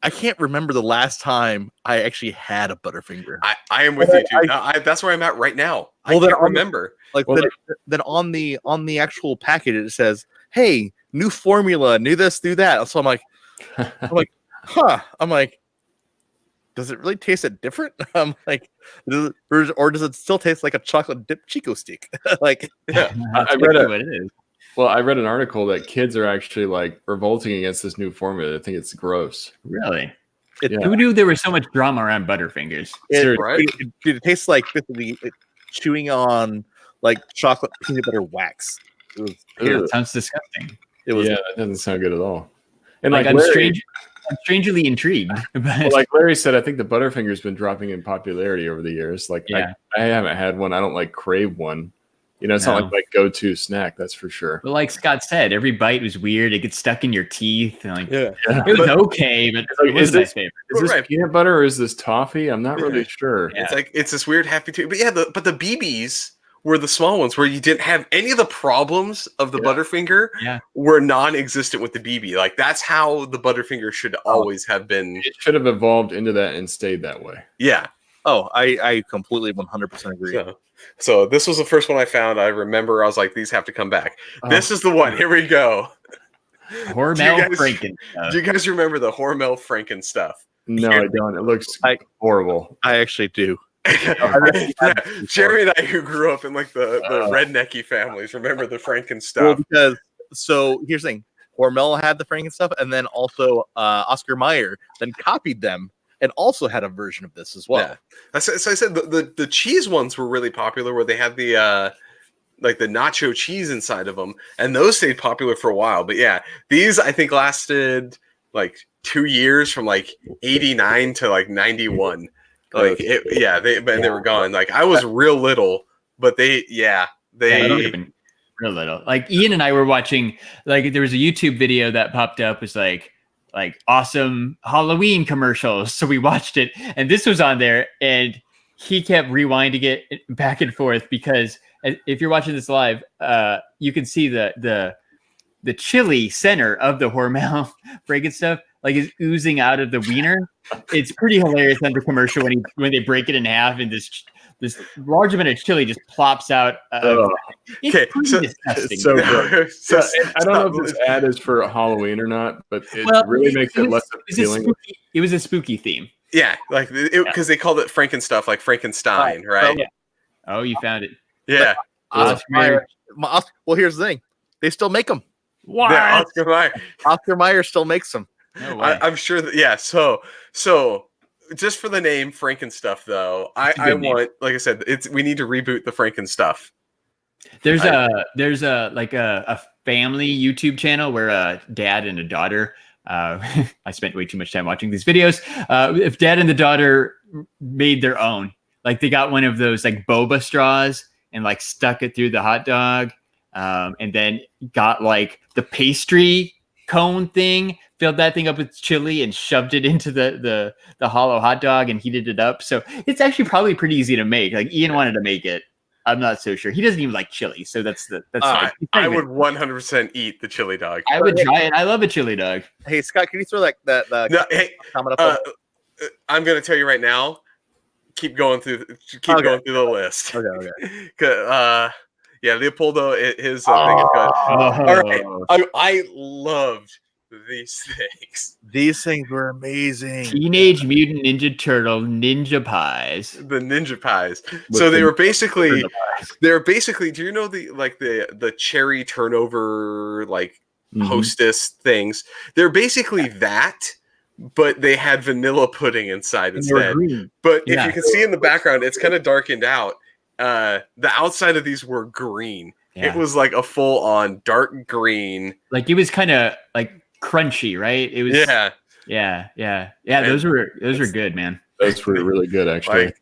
I can't remember the last time I actually had a Butterfinger. I am with you too. That's where I'm at right now. I can't remember. Then on the actual package it says, "Hey, new formula, new this, new that." So I'm like, huh. I'm like, does it really taste different? I'm like, or does it still taste like a chocolate dipped Chico stick? Like, yeah, I read what it is. Well, I read an article that kids are actually revolting against this new formula. I think it's gross. Really? Who knew there was so much drama around Butterfingers? It tastes like basically chewing on chocolate peanut butter wax. It sounds disgusting. That doesn't sound good at all. And I'm strangely intrigued. Well, like Larry said, I think the Butterfinger's been dropping in popularity over the years. I haven't had one. I don't crave one. It's not like my go-to snack, that's for sure. But like Scott said, every bite was weird. It gets stuck in your teeth. And it was okay, but it wasn't my favorite. Is this peanut butter or is this toffee? I'm not really sure. Yeah. It's this weird happy tooth. But yeah, but the BBs were the small ones where you didn't have any of the problems of the Butterfinger were non-existent with the BB. Like that's how the Butterfinger should always have been. It should have evolved into that and stayed that way. Yeah. Oh, I completely 100% agree. So this was the first one I found. I remember I was like, these have to come back. This is the one. Here we go. Hormel Franken. Do you guys remember the Hormel Franken stuff? No, I don't. It looks horrible. I actually do. Jeremy and I, who grew up in like the rednecky families, remember the Franken stuff. Well, so here's the thing: Hormel had the Franken stuff, and then also Oscar Mayer then copied them and also had a version of this as well. Yeah. So I said the cheese ones were really popular, where they had the like the nacho cheese inside of them, and those stayed popular for a while. But yeah, these I think lasted like 2 years, from like 89 to like 91. Like they were gone. Like I was real little, but they real little. Like Ian and I were watching, like there was a YouTube video that popped up, was like awesome Halloween commercials. So we watched it, and this was on there, and he kept rewinding it back and forth, because if you're watching this live, you can see the chili center of the Hormel Franken stuff like is oozing out of the wiener. It's pretty hilarious on the commercial when they break it in half, and this large amount of chili just plops out. It's pretty disgusting. So good. I don't know if this ad is for Halloween or not, but it really makes it less appealing. It was a spooky theme. Yeah, like because they called it Franken stuff, like Frankenstein, right? Oh, you found it. Yeah. Well, here's the thing: they still make them. What? Yeah, Oscar Mayer still makes them. No way. I'm sure that. Yeah. So just for the name Franken stuff, though, I want, like I said, we need to reboot the Franken stuff. There's a family YouTube channel where a dad and a daughter. I spent way too much time watching these videos. If dad and the daughter made their own, like they got one of those like boba straws and like stuck it through the hot dog, and then got like the pastry cone thing, filled that thing up with chili and shoved it into the hollow hot dog and heated it up. So it's actually probably pretty easy to make. Like Ian wanted to make it. I'm not so sure. He doesn't even like chili, so that's I would 100% eat the chili dog. I would try it. I love a chili dog. Hey Scott, can you throw that no, hey, comment up? I'm going to tell you right now. Keep going through the list. Okay. Yeah, Leopoldo, his thing is good. All right, I loved these things. These things were amazing. Teenage Mutant Ninja Turtle Ninja Pies. The Ninja Pies. So they were basically. Do you know the cherry turnover hostess things? They're basically that. But they had vanilla pudding inside instead. But if you can see in the background, it's kind of darkened out. The outside of these were green. Yeah. It was like a full-on dark green. Like it was kind of like crunchy, right? It was. Yeah. Those were good, man. Those were really good, actually.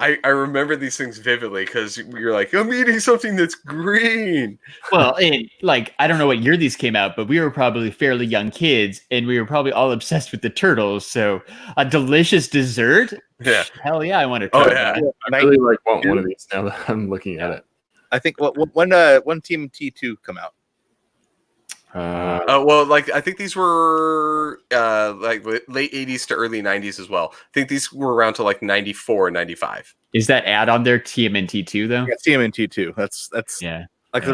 I remember these things vividly because you're like, I'm eating something that's green. Well, I don't know what year these came out, but we were probably fairly young kids, and we were probably all obsessed with the turtles. So a delicious dessert. Yeah. Hell yeah, I want to try that. I really want one of these now that I'm looking at it. I think when Team T2 come out? I think these were like late 80s to early 90s as well. I think these were around to like 94, 95. Is that add on there TMNT2 though? Yeah, TMNT2. That's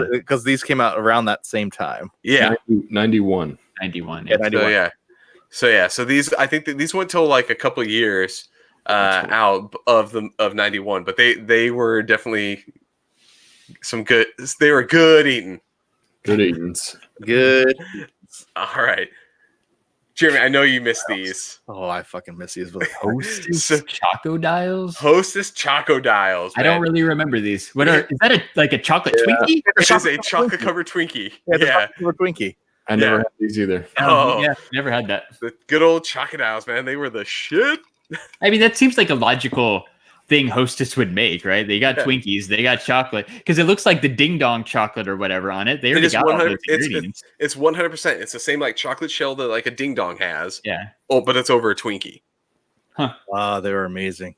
because these came out around that same time. Yeah, 91. 91. Yeah, 91. So these, I think that these went till like a couple of years out of 91, but they were definitely some good. They were good eating. Good eatings. Good. All right. Jeremy, I know you missed these. Oh, I fucking miss these. Hostess Chocodiles? Hostess Chocodiles. I don't really remember these. Is that a chocolate Twinkie? It is a chocolate covered Twinkie. Yeah. Chocolate Twinkie. I never had these either. Oh, yeah, never had that. The good old Chocodiles, man. They were the shit. I mean, that seems like a logical thing Hostess would make, right? They got Twinkies, they got chocolate, because it looks like the Ding Dong chocolate or whatever on it. They already got all those ingredients. It's 100%. It's the same like chocolate shell that like a Ding Dong has. Yeah. Oh, but it's over a Twinkie. Huh. Wow, they were amazing.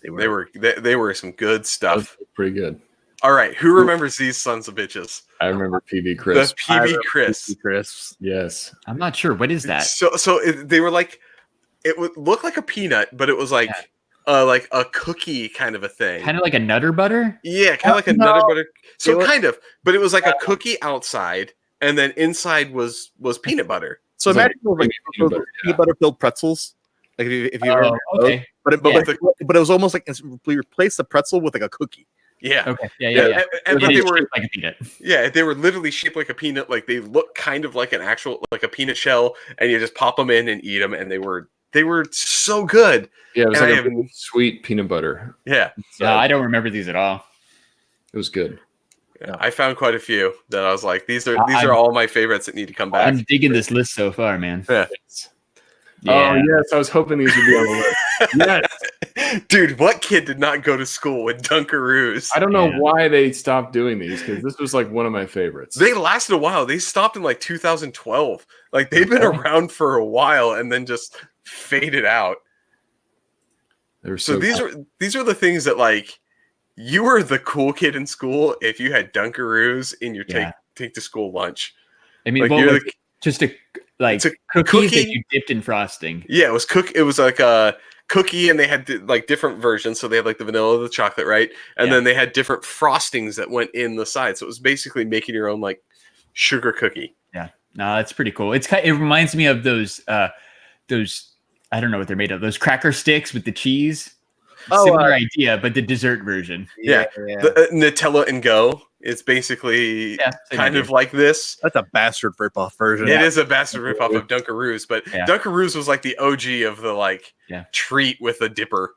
They were some good stuff. Pretty good. All right, who remembers these sons of bitches? I remember PB Crisp. The PB Crisp. Crisps. Yes. I'm not sure. What is that? They were like, it would look like a peanut, but it was like a cookie kind of a thing. Kind of like a Nutter Butter? Yeah, kind of like a Nutter Butter. So kind of, but it was like a cookie outside, and then inside was peanut butter. So imagine like peanut butter filled pretzels. Like if you remember, okay. But it was almost like we replaced the pretzel with like a cookie. Yeah. Okay. Yeah. And they were like a peanut. Yeah, they were literally shaped like a peanut. Like they look kind of like an actual like a peanut shell, and you just pop them in and eat them, and they were so good. Yeah, it was like a sweet peanut butter. Yeah. So, I don't remember these at all. It was good. Yeah, I found quite a few that I was like, these are all my favorites that need to come back. I'm digging this list so far, man. Yeah. Oh yes, I was hoping these would be on the list. Yes, dude, what kid did not go to school with Dunkaroos? I don't know why they stopped doing these because this was like one of my favorites. They lasted a while. They stopped in like 2012. Like they've been around for a while and then just faded out. They were so these are the things that like you were the cool kid in school if you had Dunkaroos in your take to school lunch. I mean, like, just a cookies that you dipped in frosting. Yeah, it was It was like a cookie, and they had like different versions. So they had like the vanilla, the chocolate, right? And then they had different frostings that went in the side. So it was basically making your own like sugar cookie. Yeah, no, that's pretty cool. It reminds me of those I don't know what they're made of. Those cracker sticks with the cheese. Similar idea, but the dessert version. Yeah. The Nutella and Go. It's basically kind of like this. That's a bastard rip-off version. It is a bastard rip-off of Dunkaroos, but Dunkaroos was like the OG of the like treat with a dipper.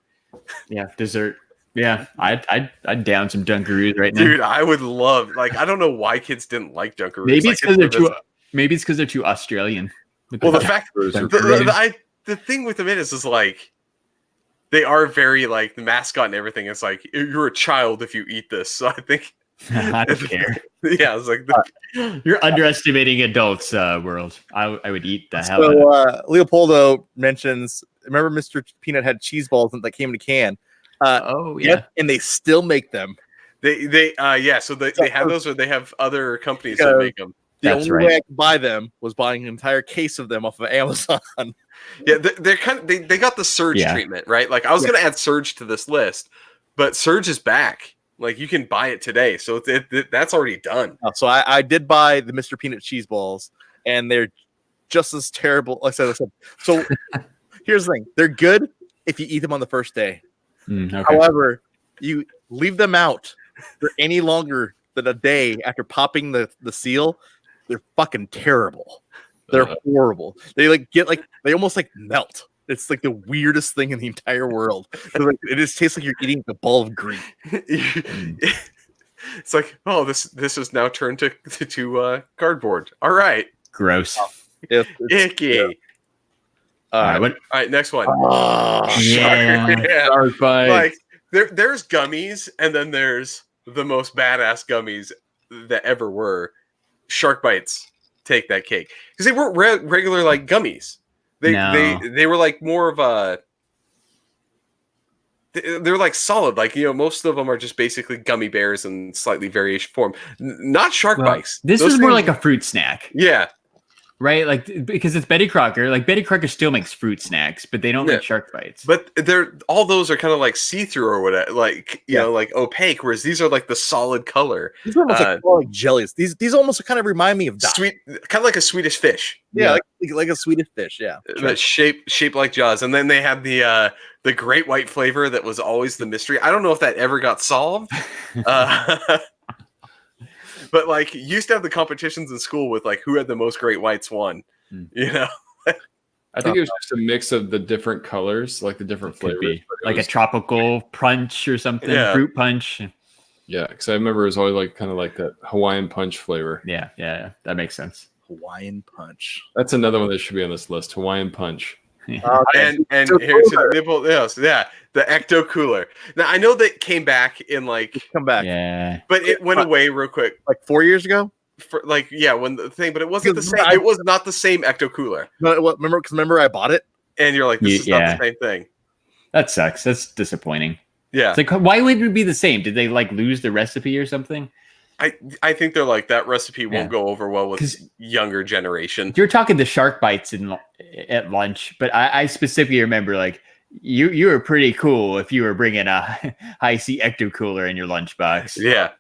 Yeah, dessert. Yeah, I'd down some Dunkaroos right now. Dude, I would love. Like, I don't know why kids didn't like Dunkaroos. Maybe it's because they're too. Maybe it's because they're too Australian. Well, the fact the thing with them is like they are very like the mascot and everything. It's like you're a child if you eat this. So I think. I don't care. Yeah, I was like, you're underestimating adults' world. I would eat the hell out of it. Leopoldo mentions, remember Mr. Peanut had cheese balls that came in a can. And they still make them. They so they have those, or they have other companies that make them. The only way I could buy them was buying an entire case of them off of Amazon. Yeah, they're kind of they got the Surge treatment, right? Like I was gonna add Surge to this list, but Surge is back. Like you can buy it today, so that's already done. So I did buy the Mr. Peanut cheese balls, and they're just as terrible. Like I said. So here's the thing: they're good if you eat them on the first day. Okay. However, you leave them out for any longer than a day after popping the seal, they're fucking terrible. They're horrible. They they almost like melt. It's like the weirdest thing in the entire world. It just tastes like you're eating a ball of green. It's like, oh, this is now turned to cardboard. All right, gross, icky. Yeah. All right, next one. Shark bite. Like there's gummies, and then there's the most badass gummies that ever were. Shark bites take that cake because they weren't regular like gummies. They were like more of a. They're like solid, like most of them are just basically gummy bears in slightly variation form, not shark bites. This is more like a fruit snack. Yeah, right. Like because it's Betty Crocker. Like Betty Crocker still makes fruit snacks, but they don't make shark bites. But all those are kind of like see through or whatever, like you know, like opaque. Whereas these are like the solid color. These are almost like jellies. These almost kind of remind me of sweet, kind of like a Swedish fish. Yeah, like a Swedish fish. Yeah, but shaped like Jaws. And then they had the great white flavor that was always the mystery. I don't know if that ever got solved. But like used to have the competitions in school with like who had the most great whites won. You know, I think it was just a mix of the different colors, like the different flavors, like a tropical punch or something, fruit punch. Yeah, because I remember it was always like kind of like that Hawaiian punch flavor. Yeah, that makes sense. Hawaiian punch. That's another one that should be on this list. Hawaiian punch. And here's the Ecto Cooler. Now I know that came back in like come back, but it went away real quick, like 4 years ago. When the thing, but it wasn't the same. It was not the same Ecto Cooler. No, remember I bought it, and you're like, this is not the same thing. That sucks. That's disappointing. Yeah. It's like, why wouldn't it be the same? Did they like lose the recipe or something? I think they're like, that recipe won't Yeah. go over well with younger generation. You're talking the shark bites at lunch, but I specifically remember like you were pretty cool if you were bringing a high C ecto cooler in your lunchbox. Yeah.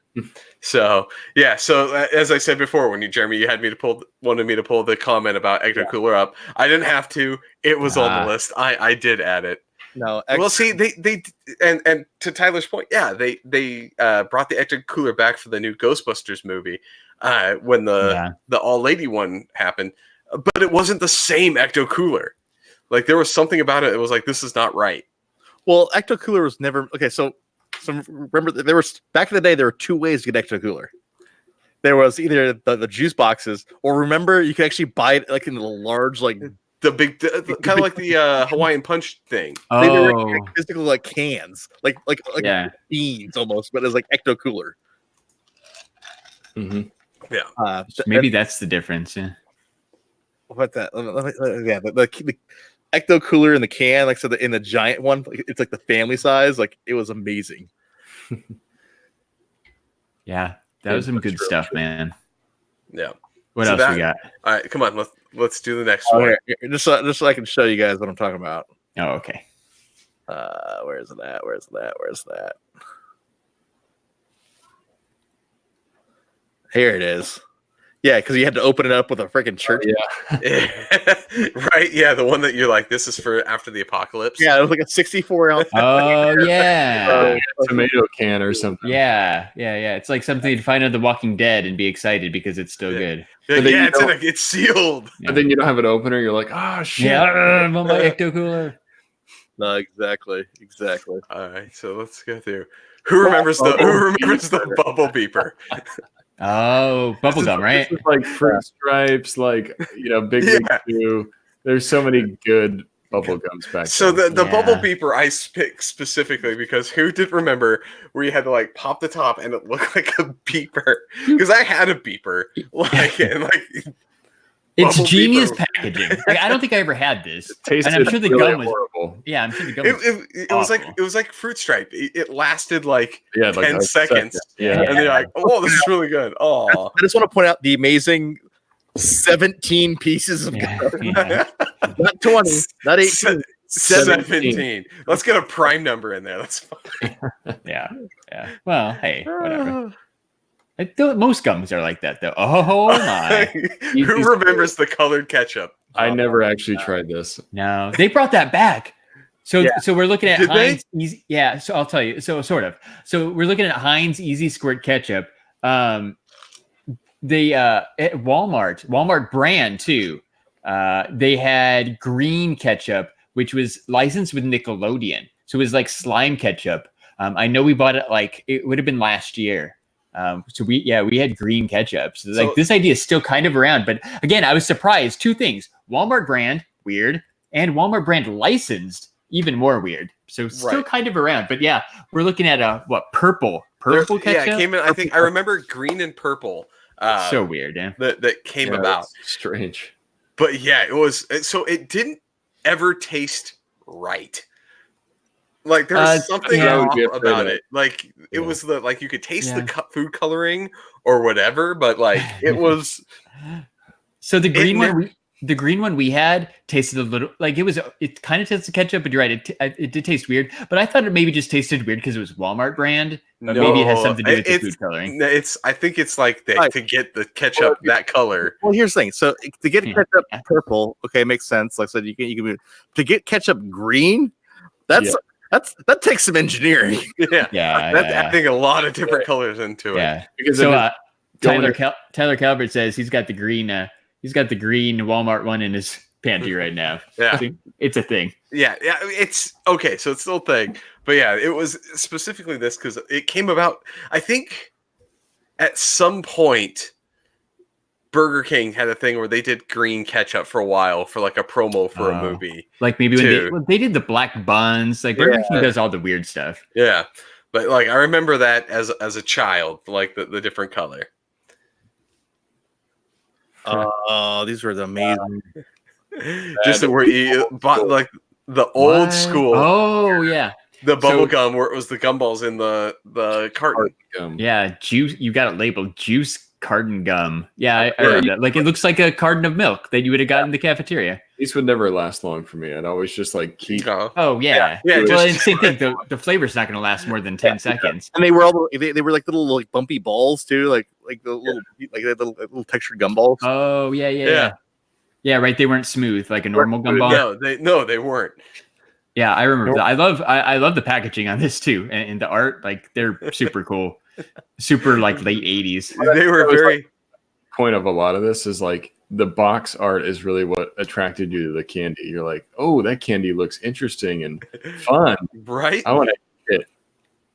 So as I said before, when Jeremy, you wanted me to pull the comment about ecto cooler up. I didn't have to. It was on the list. I did add it. No, well, see, they and to Tyler's point, yeah, they brought the ecto cooler back for the new Ghostbusters movie when the all lady one happened, but it wasn't the same ecto cooler. Like there was something about it. It was like, this is not right. Well, ecto cooler was never okay. So remember, there was back in the day. There were two ways to get ecto cooler. There was either the juice boxes, or remember, you could actually buy it like in the large like. The big, kind of like the Hawaiian Punch thing. They were like physical like cans, like beans almost, but it's like ecto cooler. Mm-hmm. Yeah, maybe that's the difference. Yeah. What that? The ecto cooler in the can, like so, in the giant one, it's like the family size. Like it was amazing. Yeah, that was some good stuff, man. Yeah. What else we got? All right, come on, let's do the next one. Here, just so I can show you guys what I'm talking about. Oh, okay. Where's that? Where's that? Here it is. Yeah, because you had to open it up with a freaking church. Right. Yeah, the one that you're like, this is for after the apocalypse. Yeah, it was like a 64-ounce. Oh yeah, tomato can or something. Yeah. It's like something to find out The Walking Dead and be excited because it's still good. Yeah, it's sealed. But then you don't have an opener. You're like, oh shit. Yeah, I want my ecto cooler. No, exactly. All right, so let's go through. Who remembers the bubble beeper? Oh, bubblegum, right? This is like Fruit Stripes, like Big League 2. There's so many good bubble gums back so then. the bubble beeper I picked specifically because who did remember where you had to like pop the top and it looked like a beeper? Because I had a beeper, it's genius packaging. Like, I don't think I ever had this, and I'm sure the gum was horrible. Yeah, I'm sure the gum it was like Fruit Stripe. It lasted like 10 like seconds. Yeah, and they're like, oh, this is really good. Oh, I just want to point out the amazing 17 pieces of gum. Yeah. Not 20, not 18. 17. Let's get a prime number in there. That's fine. Yeah. Well, hey, whatever. I thought most gums are like that, though. Oh my! Who remembers the colored ketchup? I never actually tried this. No, they brought that back. So we're looking at Did Heinz Easy. Yeah, so I'll tell you. So sort of. So we're looking at Heinz Easy Squirt ketchup. They at Walmart brand too. They had green ketchup, which was licensed with Nickelodeon. So it was like slime ketchup. I know we bought it like it would have been last year. So we had green ketchup. So like this idea is still kind of around, but again, I was surprised. Two things: Walmart brand, weird, and Walmart brand licensed, even more weird. So still kind of around, but yeah, we're looking at purple ketchup. Yeah, it came in. I think I remember green and purple. So weird, yeah. That came about. Strange. But yeah, it was. So it didn't ever taste right. Like there was something off about it. Like it was you could taste the food coloring or whatever, but like it was. So the green one we had tasted a little like it kind of tasted ketchup, but you're right, it did taste weird. But I thought it maybe just tasted weird because it was Walmart brand. But maybe it has something to do with the food coloring. I think it's like to get the ketchup that color. Well, here's the thing. So to get ketchup purple, okay, makes sense. Like I said, you can to get ketchup green. That takes some engineering. I think a lot of different colors into it. Yeah. So Tyler Calvert says he's got the green Walmart one in his pantry right now. Yeah. It's a thing. Yeah. It's okay. So it's still a thing. But yeah, it was specifically this because it came about, I think at some point, Burger King had a thing where they did green ketchup for a while for like a promo for a movie. Like maybe when they did the black buns, like Burger King does all the weird stuff. Yeah. But like I remember that as a child, like the different color. Oh, these were amazing. Just where you bought like the old school. Oh yeah. the bubble gum where it was the gumballs in the carton. Yeah, juice. You got it labeled juice carton gum. Yeah, I read that. Like it looks like a carton of milk that you would have gotten in the cafeteria. These would never last long for me. I'd always just like keep. Oh yeah. Yeah, well, and same thing. The flavor's not going to last more than 10 seconds. And they were all they were like little like bumpy balls too, like the little textured gumballs. Oh yeah. Right. They weren't smooth like a normal gumball. No, they weren't. Yeah, I remember that. I love the packaging on this too, and the art. Like they're super cool, super like late 80s. They were very. Point of a lot of this is like the box art is really what attracted you to the candy. You're like, oh, that candy looks interesting and fun, right? I want to eat it,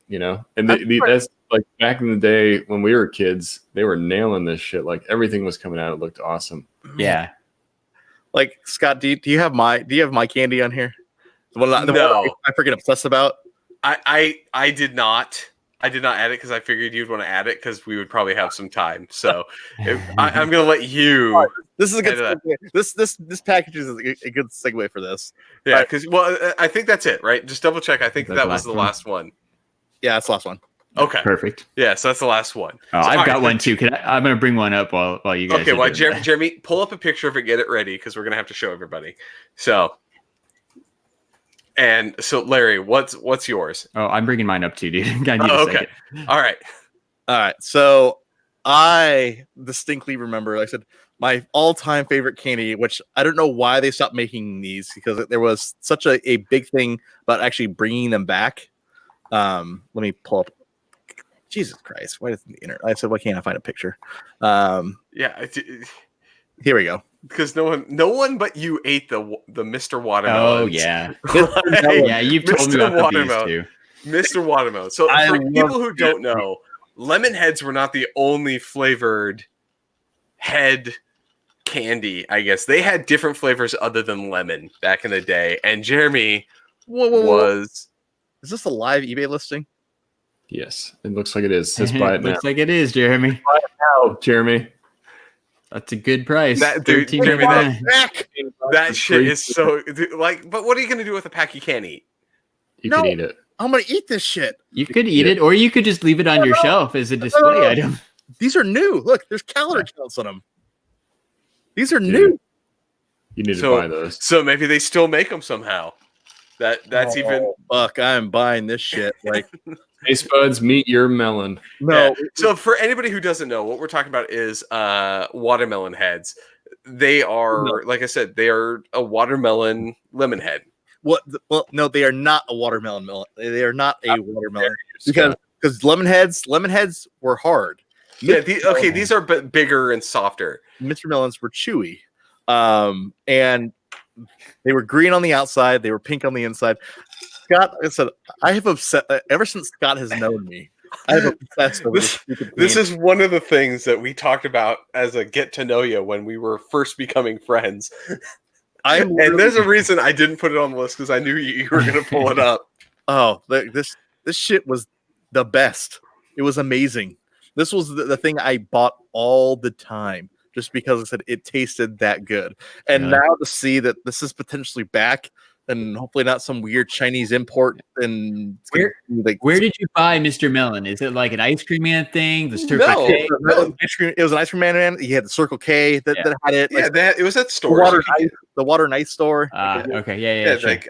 you know. And that's like back in the day when we were kids, they were nailing this shit. Like everything was coming out. It looked awesome. Yeah. Like Scott, do you have my candy on here? The one I freaking obsessed about. I did not. I did not add it because I figured you'd want to add it because we would probably have some time. So I'm going to let you. This is a good segue. This package is a good segue for this. Yeah, because I think that's it, right? Just double check. I think that was the last one. Yeah, that's the last one. Okay, perfect. Yeah, so that's the last one. Oh, so, I've got one too. I'm going to bring one up while you guys. Okay, well, Jeremy, pull up a picture of it, get it ready because we're going to have to show everybody. So. And so, Larry, what's yours? Oh, I'm bringing mine up too, dude. Okay. All right. So I distinctly remember, like I said, my all-time favorite candy, which I don't know why they stopped making these because there was such a big thing about actually bringing them back. Let me pull up. Jesus Christ! Why doesn't the internet? I said, why can't I find a picture? Here we go. Because no one but you ate the Mr. Watermelon. Oh yeah, yeah. You've told me about these too. Mr. Watermelon. So for people who don't know, lemon heads were not the only flavored head candy. I guess they had different flavors other than lemon back in the day. And Jeremy was. Is this a live eBay listing? Yes, it looks like it is. Just buy it now. Looks like it is, Jeremy. Buy it now, Jeremy. That's a good price. That dude, Jeremy, that shit is so like. But what are you gonna do with a pack you can't eat? You can eat it. I'm gonna eat this shit. You could eat it, or you could just leave it on your shelf as a display item. These are new. Look, there's calorie counts on them. These are new. You need to buy those. So maybe they still make them somehow. That's even. Fuck, I'm buying this shit. Like. Taste buds, meet your melon. No. Yeah. So for anybody who doesn't know, what we're talking about is watermelon heads. They are, like I said, they are a watermelon lemon head. What? Well, no, they are not a watermelon. They are not a watermelon because lemon heads were hard. Yeah. These are bigger and softer. Mr. Melons were chewy, and they were green on the outside. They were pink on the inside. Scott, like I said, I have obsessed ever since Scott has known me. I have obsessed over this is one of the things that we talked about as a get to know you when we were first becoming friends. And there's a reason I didn't put it on the list because I knew you were going to pull it up. Oh, this shit was the best. It was amazing. This was the thing I bought all the time just because I said it tasted that good. And now to see that this is potentially back. And hopefully not some weird Chinese import. And where did you buy Mr. Melon? Is it like an ice cream man thing? The Circle K? It was an ice cream man. He had the Circle K that had it. Yeah, it was at store. The water and ice store. Okay, yeah. Sure. Like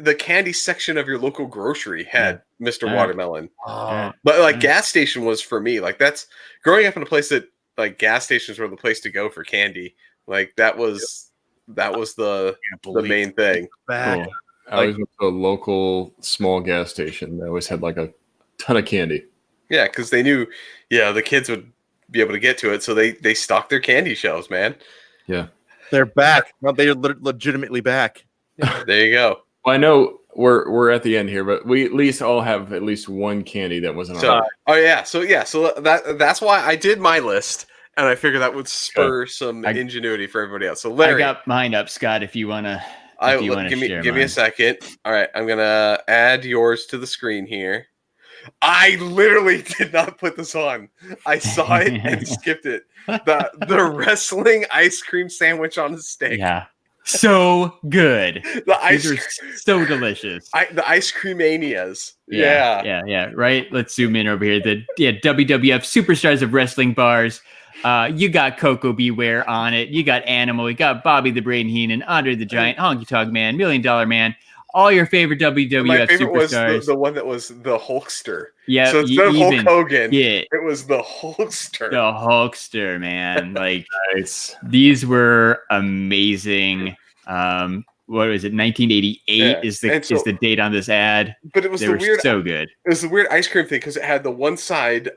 the candy section of your local grocery had Mr. Watermelon. Oh. But like gas station was for me. Like that's growing up in a place that like gas stations were the place to go for candy. Like that was. That was the main thing. Cool. I always went to a local small gas station that always had like a ton of candy. Yeah, because they knew, the kids would be able to get to it, so they stocked their candy shelves, man. Yeah, they're back. Well, they're legitimately back. Yeah, there you go. Well, I know we're at the end here, but we at least all have at least one candy that wasn't on. So that's why I did my list. And I figured that would spur some ingenuity for everybody else. So Larry, I got mine up, Scott. If you wanna, give me a second. All right, I'm gonna add yours to the screen here. I literally did not put this on. I saw it and skipped it. The wrestling ice cream sandwich on a stick. Yeah, So good. The ice, These are so delicious. the ice cream manias. Yeah. Right. Let's zoom in over here. The WWF Superstars of Wrestling Bars. You got Coco Beware on it. You got Animal. You got Bobby the Brain Heenan, Andre the Giant, Honky Tonk Man, $1 Million Man. All your favorite WWF My favorite superstars. was the one that was the Hulkster. Yeah. So instead of Hulk Hogan, it was the Hulkster. The Hulkster, man. Like Nice. these were amazing. What was it? 1988 is the date on this ad. But it was so good. It was the weird ice cream thing because it had the one side.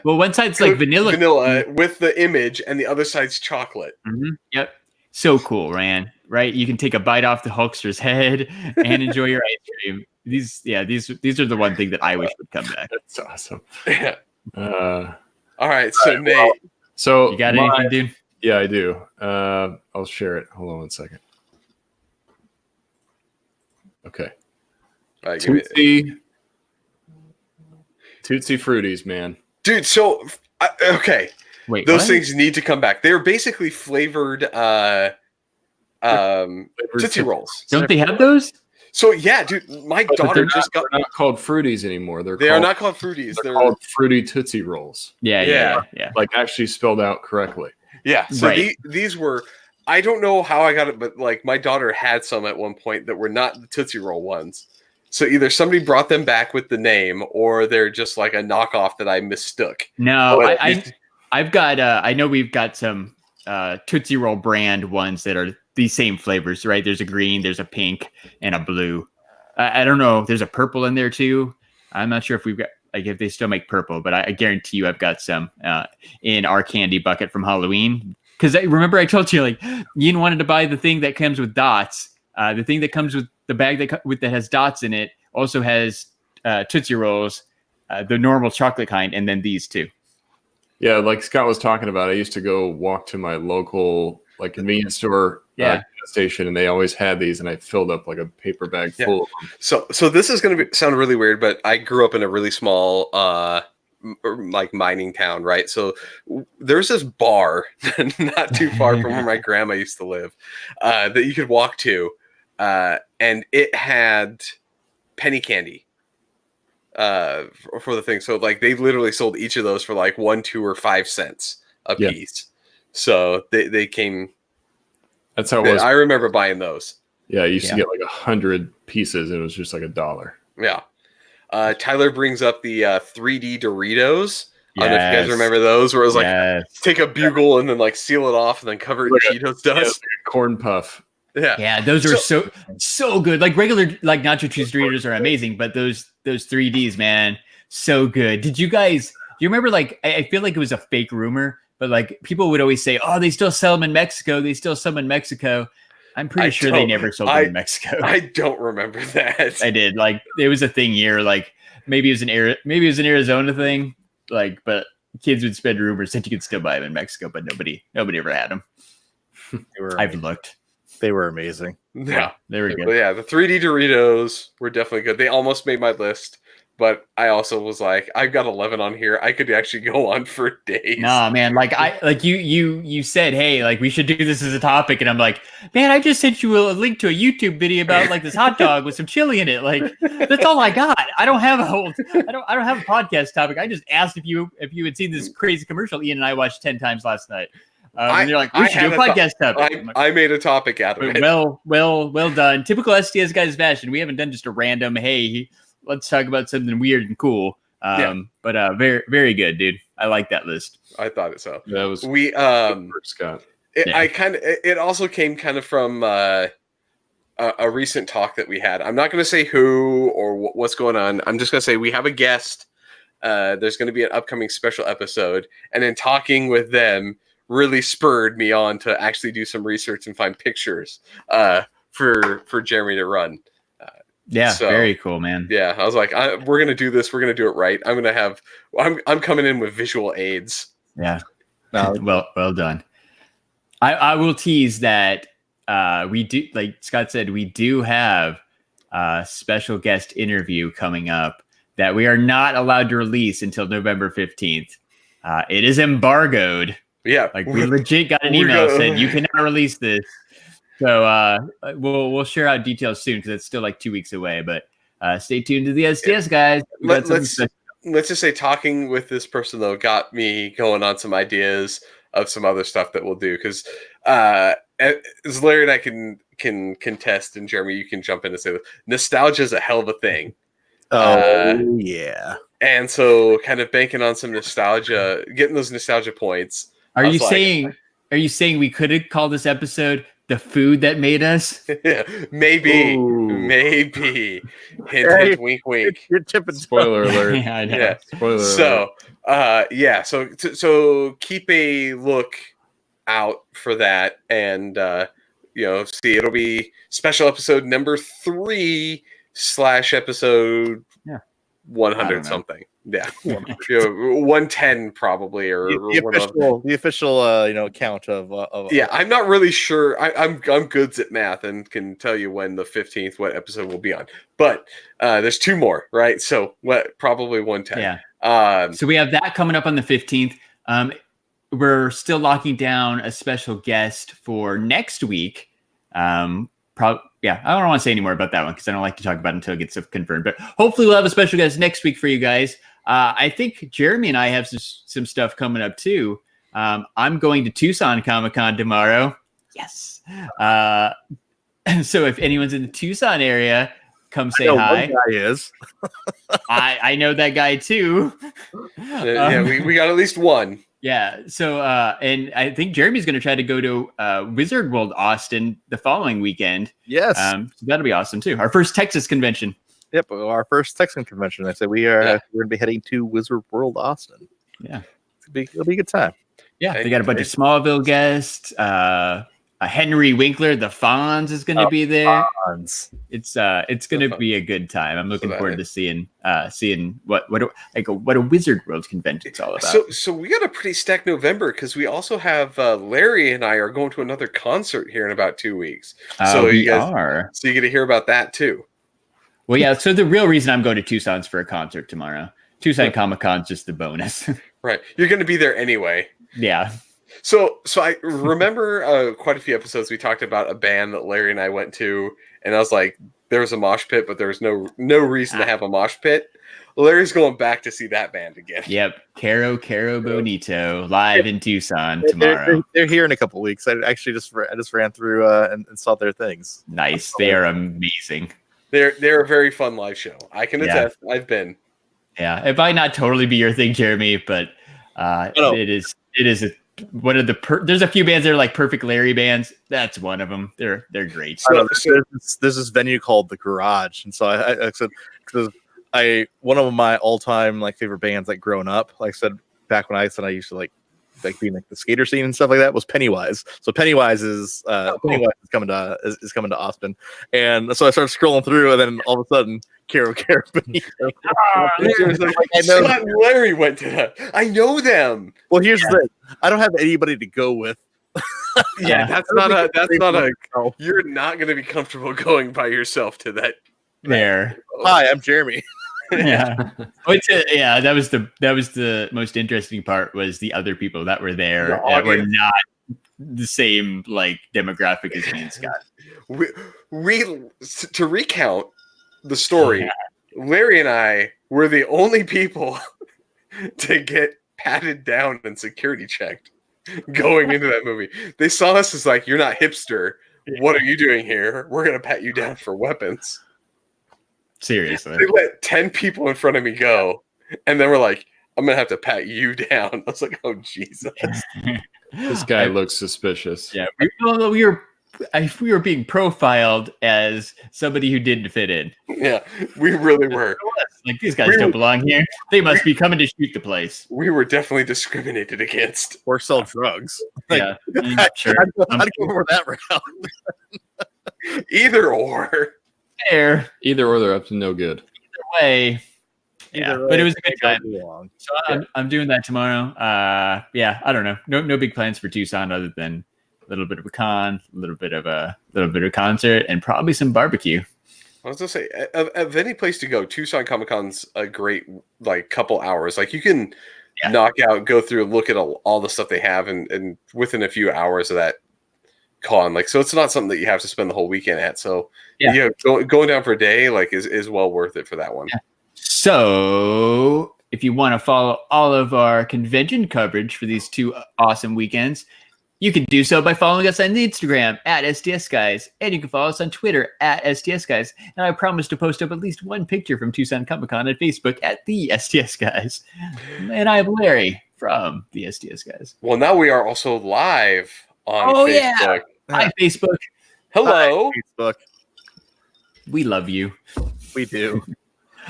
One side's like vanilla with the image, and the other side's chocolate. Mm-hmm. Yep. So cool, man. Right? You can take a bite off the Hulkster's head and enjoy your ice cream. These are the one thing that I wish would come back. That's awesome. Yeah. All right. So Nate, so you got anything, dude? Yeah, I do. I'll share it. Hold on 1 second. Okay. Right, Tootsie Fruities, man. Dude, so okay. Wait, those things need to come back. They're basically flavored Tootsie Rolls. Don't they have those? So yeah, dude, my daughter just got. They're not called Fruities anymore. They are not called Fruities. They're called Fruity Tootsie Rolls. Yeah. Like actually spelled out correctly. Yeah. So right. these were. I don't know how I got it, but like my daughter had some at one point that were not the Tootsie Roll ones. So either somebody brought them back with the name, or they're just like a knockoff that I mistook. No, I've got. I know we've got some Tootsie Roll brand ones that are these same flavors, right? There's a green, there's a pink, and a blue. I don't know. There's a purple in there too. I'm not sure if we've got if they still make purple, but I guarantee you I've got some in our candy bucket from Halloween. Because remember I told you like Ian wanted to buy the thing that comes with dots. The thing that comes with the bag that has dots in it also has Tootsie Rolls, the normal chocolate kind, and then these two. Yeah, like Scott was talking about, I used to go walk to my local convenience store gas station, and they always had these, and I filled up like a paper bag full of them. So this is going to sound really weird, but I grew up in a really small mining town, right? So there's this bar not too far from where my grandma used to live that you could walk to, and it had penny candy for the thing. So like they literally sold each of those for like 1, 2, or 5 cents a piece. So they came. That's how it was. I remember buying those. Yeah, I used to get like 100 pieces, and it was just like $1. Yeah. Tyler brings up the 3D Doritos. I don't know if you guys remember those, where it was like take a bugle and then like seal it off and then cover it in Cheetos dust. Like a corn puff. Yeah, those are so good. Like regular nacho cheese Doritos are amazing, but those 3Ds, man, so good. Did you guys? Do you remember? Like I feel like it was a fake rumor, but like people would always say, "Oh, they still sell them in Mexico. They still sell them in Mexico." I'm pretty sure they never sold them in Mexico. I don't remember that. I did. Like it was a thing here. Like maybe it was an Arizona thing. Like, but kids would spread rumors that you could still buy them in Mexico, but nobody ever had them. I've looked. They were amazing. Yeah, they were good. But yeah, the 3D Doritos were definitely good. They almost made my list, but I also was like, I've got 11 on here. I could actually go on for days. Nah, man. You said, hey, like we should do this as a topic, and I'm like, man, I just sent you a link to a YouTube video about like this hot dog with some chili in it. Like that's all I got. I don't have a podcast topic. I just asked if you had seen this crazy commercial Ian and I watched 10 times last night. And you're like, we should do a podcast topic. I made a topic out of it. Well done. Typical STS Guys fashion. We haven't done just a random, hey, let's talk about something weird and cool. But very, very good, dude. I like that list. I thought it so. That was Scott. It also came kind of from a recent talk that we had. I'm not going to say who or what's going on. I'm just going to say we have a guest. There's going to be an upcoming special episode, and in talking with them, really spurred me on to actually do some research and find pictures for Jeremy to run. Very cool, man. Yeah, I was like, we're gonna do this. We're gonna do it right. I'm coming in with visual aids. Yeah. Well done. I will tease that we do, like Scott said, we do have a special guest interview coming up that we are not allowed to release until November 15th. It is embargoed. Yeah, like we legit got an email saying you cannot release this. So we'll share out details soon because it's still like 2 weeks away. But stay tuned to the STS guys. Let's just say talking with this person though got me going on some ideas of some other stuff that we'll do because as Larry and I can contest, and Jeremy, you can jump in and say this. Nostalgia is a hell of a thing. Yeah. And so kind of banking on some nostalgia, getting those nostalgia points. Are you saying we could have called this episode "The Food That Made Us"? Yeah, maybe. Hint, wink, wink. You're tipping. Spoiler alert. Yeah, I know. Yeah. Spoiler alert. So keep a look out for that, and see, it'll be special episode number 3 / episode 100 something. Yeah, 110 probably, or the official count of. Yeah, I'm not really sure. I'm good at math and can tell you when the 15th what episode will be on. But there's 2 more, right? So probably 110. Yeah. So we have that coming up on the 15th. We're still locking down a special guest for next week. Yeah, I don't want to say any more about that one because I don't like to talk about it until it gets confirmed. But hopefully we'll have a special guest next week for you guys. I think Jeremy and I have some stuff coming up too. I'm going to Tucson Comic-Con tomorrow. Yes. So if anyone's in the Tucson area, come say hi. Guy is. I know that guy too. We got at least one. Yeah. So, and I think Jeremy's going to try to go to Wizard World Austin the following weekend. Yes. So that'll be awesome too. Our first Texas convention. Yep. Our first Texan convention. I said we're going to be heading to Wizard World Austin. Yeah. It'll be a good time. Yeah. They got a bunch of Smallville guests. Henry Winkler, the Fonz is going to be there. Fonz. It's going to be a good time. I'm looking forward to seeing what a Wizard World convention is all about. So we got a pretty stacked November because we also have Larry and I are going to another concert here in about 2 weeks. So you get to hear about that too. Well, yeah. So the real reason I'm going to Tucson's for a concert tomorrow. Tucson Comic-Con's just the bonus. Right. You're going to be there anyway. Yeah. So I remember quite a few episodes we talked about a band that Larry and I went to, and I was like, there was a mosh pit, but there was no reason to have a mosh pit. Larry's going back to see that band again. Yep, Caro Bonito live in Tucson tomorrow. They're here in a couple of weeks. I actually just ran through and saw their things. Nice, they are amazing. They're a very fun live show. I can attest. I've been. Yeah, it might not totally be your thing, Jeremy, but it is one of there's a few bands that are like perfect Larry bands. That's one of them. They're great. There's this venue called the Garage, and so I said because one of my all time favorite bands growing up. Like I said back when I used to like being the skater scene and stuff like that was Pennywise. So Pennywise is coming to Austin, and so I started scrolling through, and then all of a sudden Caro Bonito. I know Larry went to that. I know them. Well, here's the thing. I don't have anybody to go with. That's not a. You're not going to be comfortable going by yourself to that. There. Hi, I'm Jeremy. Yeah. That was the most interesting part was the other people that were there that were not the same demographic as me and Scott. To recount the story, Larry and I were the only people to get patted down and security checked going into that movie. They saw us as you're not hipster. What are you doing here? We're going to pat you down for weapons. Seriously. They let 10 people in front of me go, and then we're like, I'm going to have to pat you down. I was like, oh, Jesus. This guy looks suspicious. Yeah. We were being profiled as somebody who didn't fit in. Yeah, we really were. These guys don't belong here. They must be coming to shoot the place. We were definitely discriminated against. Or sell drugs. Yeah, sure. I'd go for that route. Either or. Fair. Either or, they're up to no good. Either way. Yeah, but it was a good time. So I'm doing that tomorrow. I don't know. No big plans for Tucson other than a little bit of a con, a little bit of concert, and probably some barbecue. I was gonna say, of any place to go, Tucson Comic-Con's a great couple hours. You can knock out, go through, look at all the stuff they have, and within a few hours of that con. Like, so it's not something that you have to spend the whole weekend at. So Yeah. going down for a day like is well worth it for that one. Yeah. So if you want to follow all of our convention coverage for these 2 awesome weekends, you can do so by following us on Instagram at STS Guys, and you can follow us on Twitter at STS Guys. And I promise to post up at least one picture from Tucson Comic Con on Facebook at the STS Guys. And I'm Larry from the STS Guys. Well, now we are also live on Facebook. Yeah. Hi, Facebook. Hello. Hi, Facebook. We love you. We do.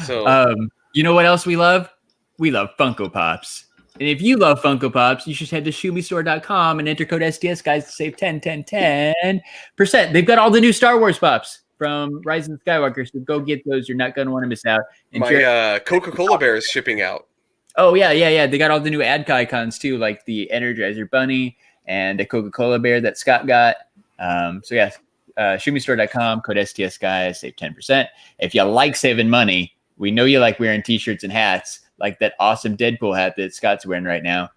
So, you know what else we love? We love Funko Pops. And if you love Funko Pops, you should head to shumistore.com and enter code STS Guys to save 10%. They've got all the new Star Wars Pops from Rise of the Skywalker, so go get those. You're not going to want to miss out. And my Coca-Cola bear is shipping out. Oh, yeah. They got all the new ad icons, too, like the Energizer Bunny and the Coca-Cola bear that Scott got. Shumistore.com, code STS Guys, save 10%. If you like saving money, we know you like wearing T-shirts and hats, like that awesome Deadpool hat that Scott's wearing right now.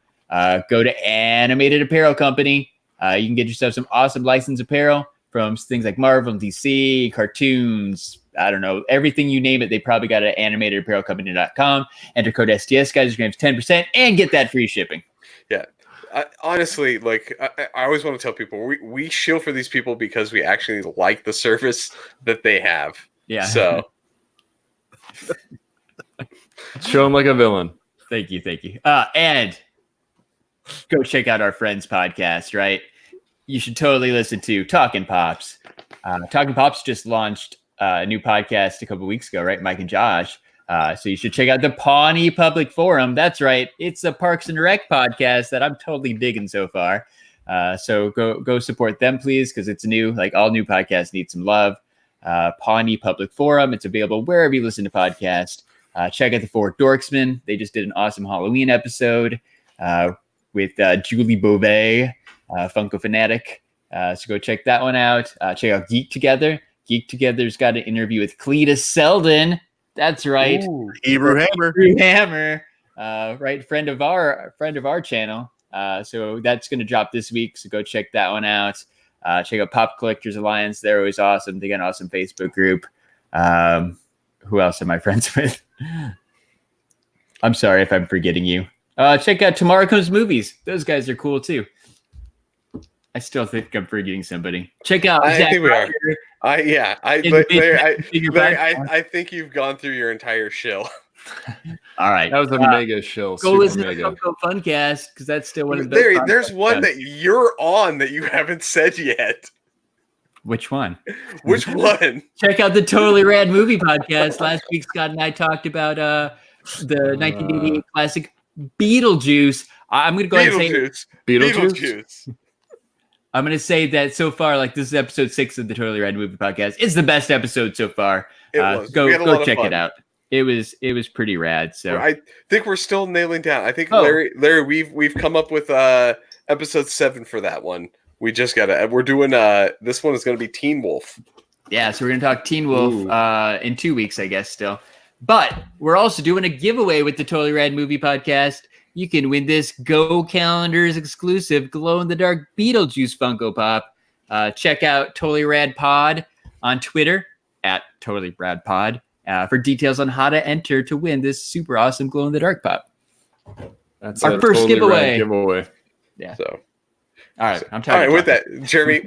Go to Animated Apparel Company. You can get yourself some awesome licensed apparel from things like Marvel and DC, cartoons, I don't know, everything you name it. They probably got it at animatedapparelcompany.com. Enter code STS Guys, you're going to have 10% and get that free shipping. Yeah. Honestly, like I always want to tell people, we shill for these people because we actually like the service that they have. Yeah. So Show him like a villain. Thank you. And go check out our friends podcast, right? You should totally listen to Talking Pops. Talking Pops just launched a new podcast a couple weeks ago, right? Mike and Josh. So you should check out the Pawnee Public Forum. That's right. It's a Parks and Rec podcast that I'm totally digging so far. So go support them, please, because it's new. Like all new podcasts need some love. Pawnee Public Forum. It's available wherever you listen to podcasts. Check out the Four Dorksmen. They just did an awesome Halloween episode with Julie Beauvais, Funko Fanatic. So go check that one out. Check out Geek Together. Geek Together's got an interview with Cletus Selden. That's right. Ooh, Hebrew Hammer. Hebrew Hammer. Right, friend of our channel. So that's going to drop this week. So go check that one out. Check out Pop Collectors Alliance. They're always awesome. They got an awesome Facebook group. Who else am I friends with? I'm sorry if I'm forgetting you. Check out Tomorrow Comes Movies. Those guys are cool too. I still think I'm forgetting somebody. Check out. I Zach think we are. Ryder. I think you've gone through your entire shill. All right. That was a mega shill. Go listen to Funko Funcast because that's still one of the best. There's one that you're on that you haven't said yet. Which one? Which one? Check out the Totally Rad Movie Podcast. Last week, Scott and I talked about the 1988 classic Beetlejuice. I'm going to go ahead and say Beetlejuice. I'm going to say that so far, like this is episode 6 of the Totally Rad Movie Podcast. It's the best episode so far. It was. Go check it out. It was pretty rad. So I think we're still nailing down. I think Larry, we've come up with episode 7 for that one. We just we're doing this one is going to be Teen Wolf. Yeah, so we're going to talk Teen Wolf in 2 weeks, I guess, still. But we're also doing a giveaway with the Totally Rad Movie Podcast. You can win this Go Calendars exclusive glow-in-the-dark Beetlejuice Funko Pop. Check out Totally Rad Pod on Twitter at Totally Rad Pod for details on how to enter to win this super awesome glow-in-the-dark pop. That's our first totally giveaway. Yeah. So. All right, I'm tired. All right, with that, Jeremy,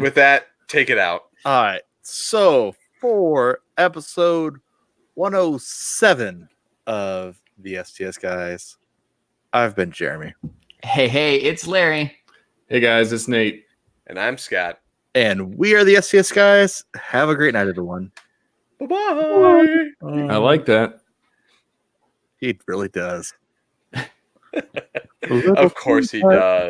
take it out. All right. So for episode 107 of the STS Guys, I've been Jeremy. Hey, it's Larry. Hey guys, it's Nate. And I'm Scott. And we are the STS Guys. Have a great night, everyone. Bye-bye. I like that. He really does. Of course he does.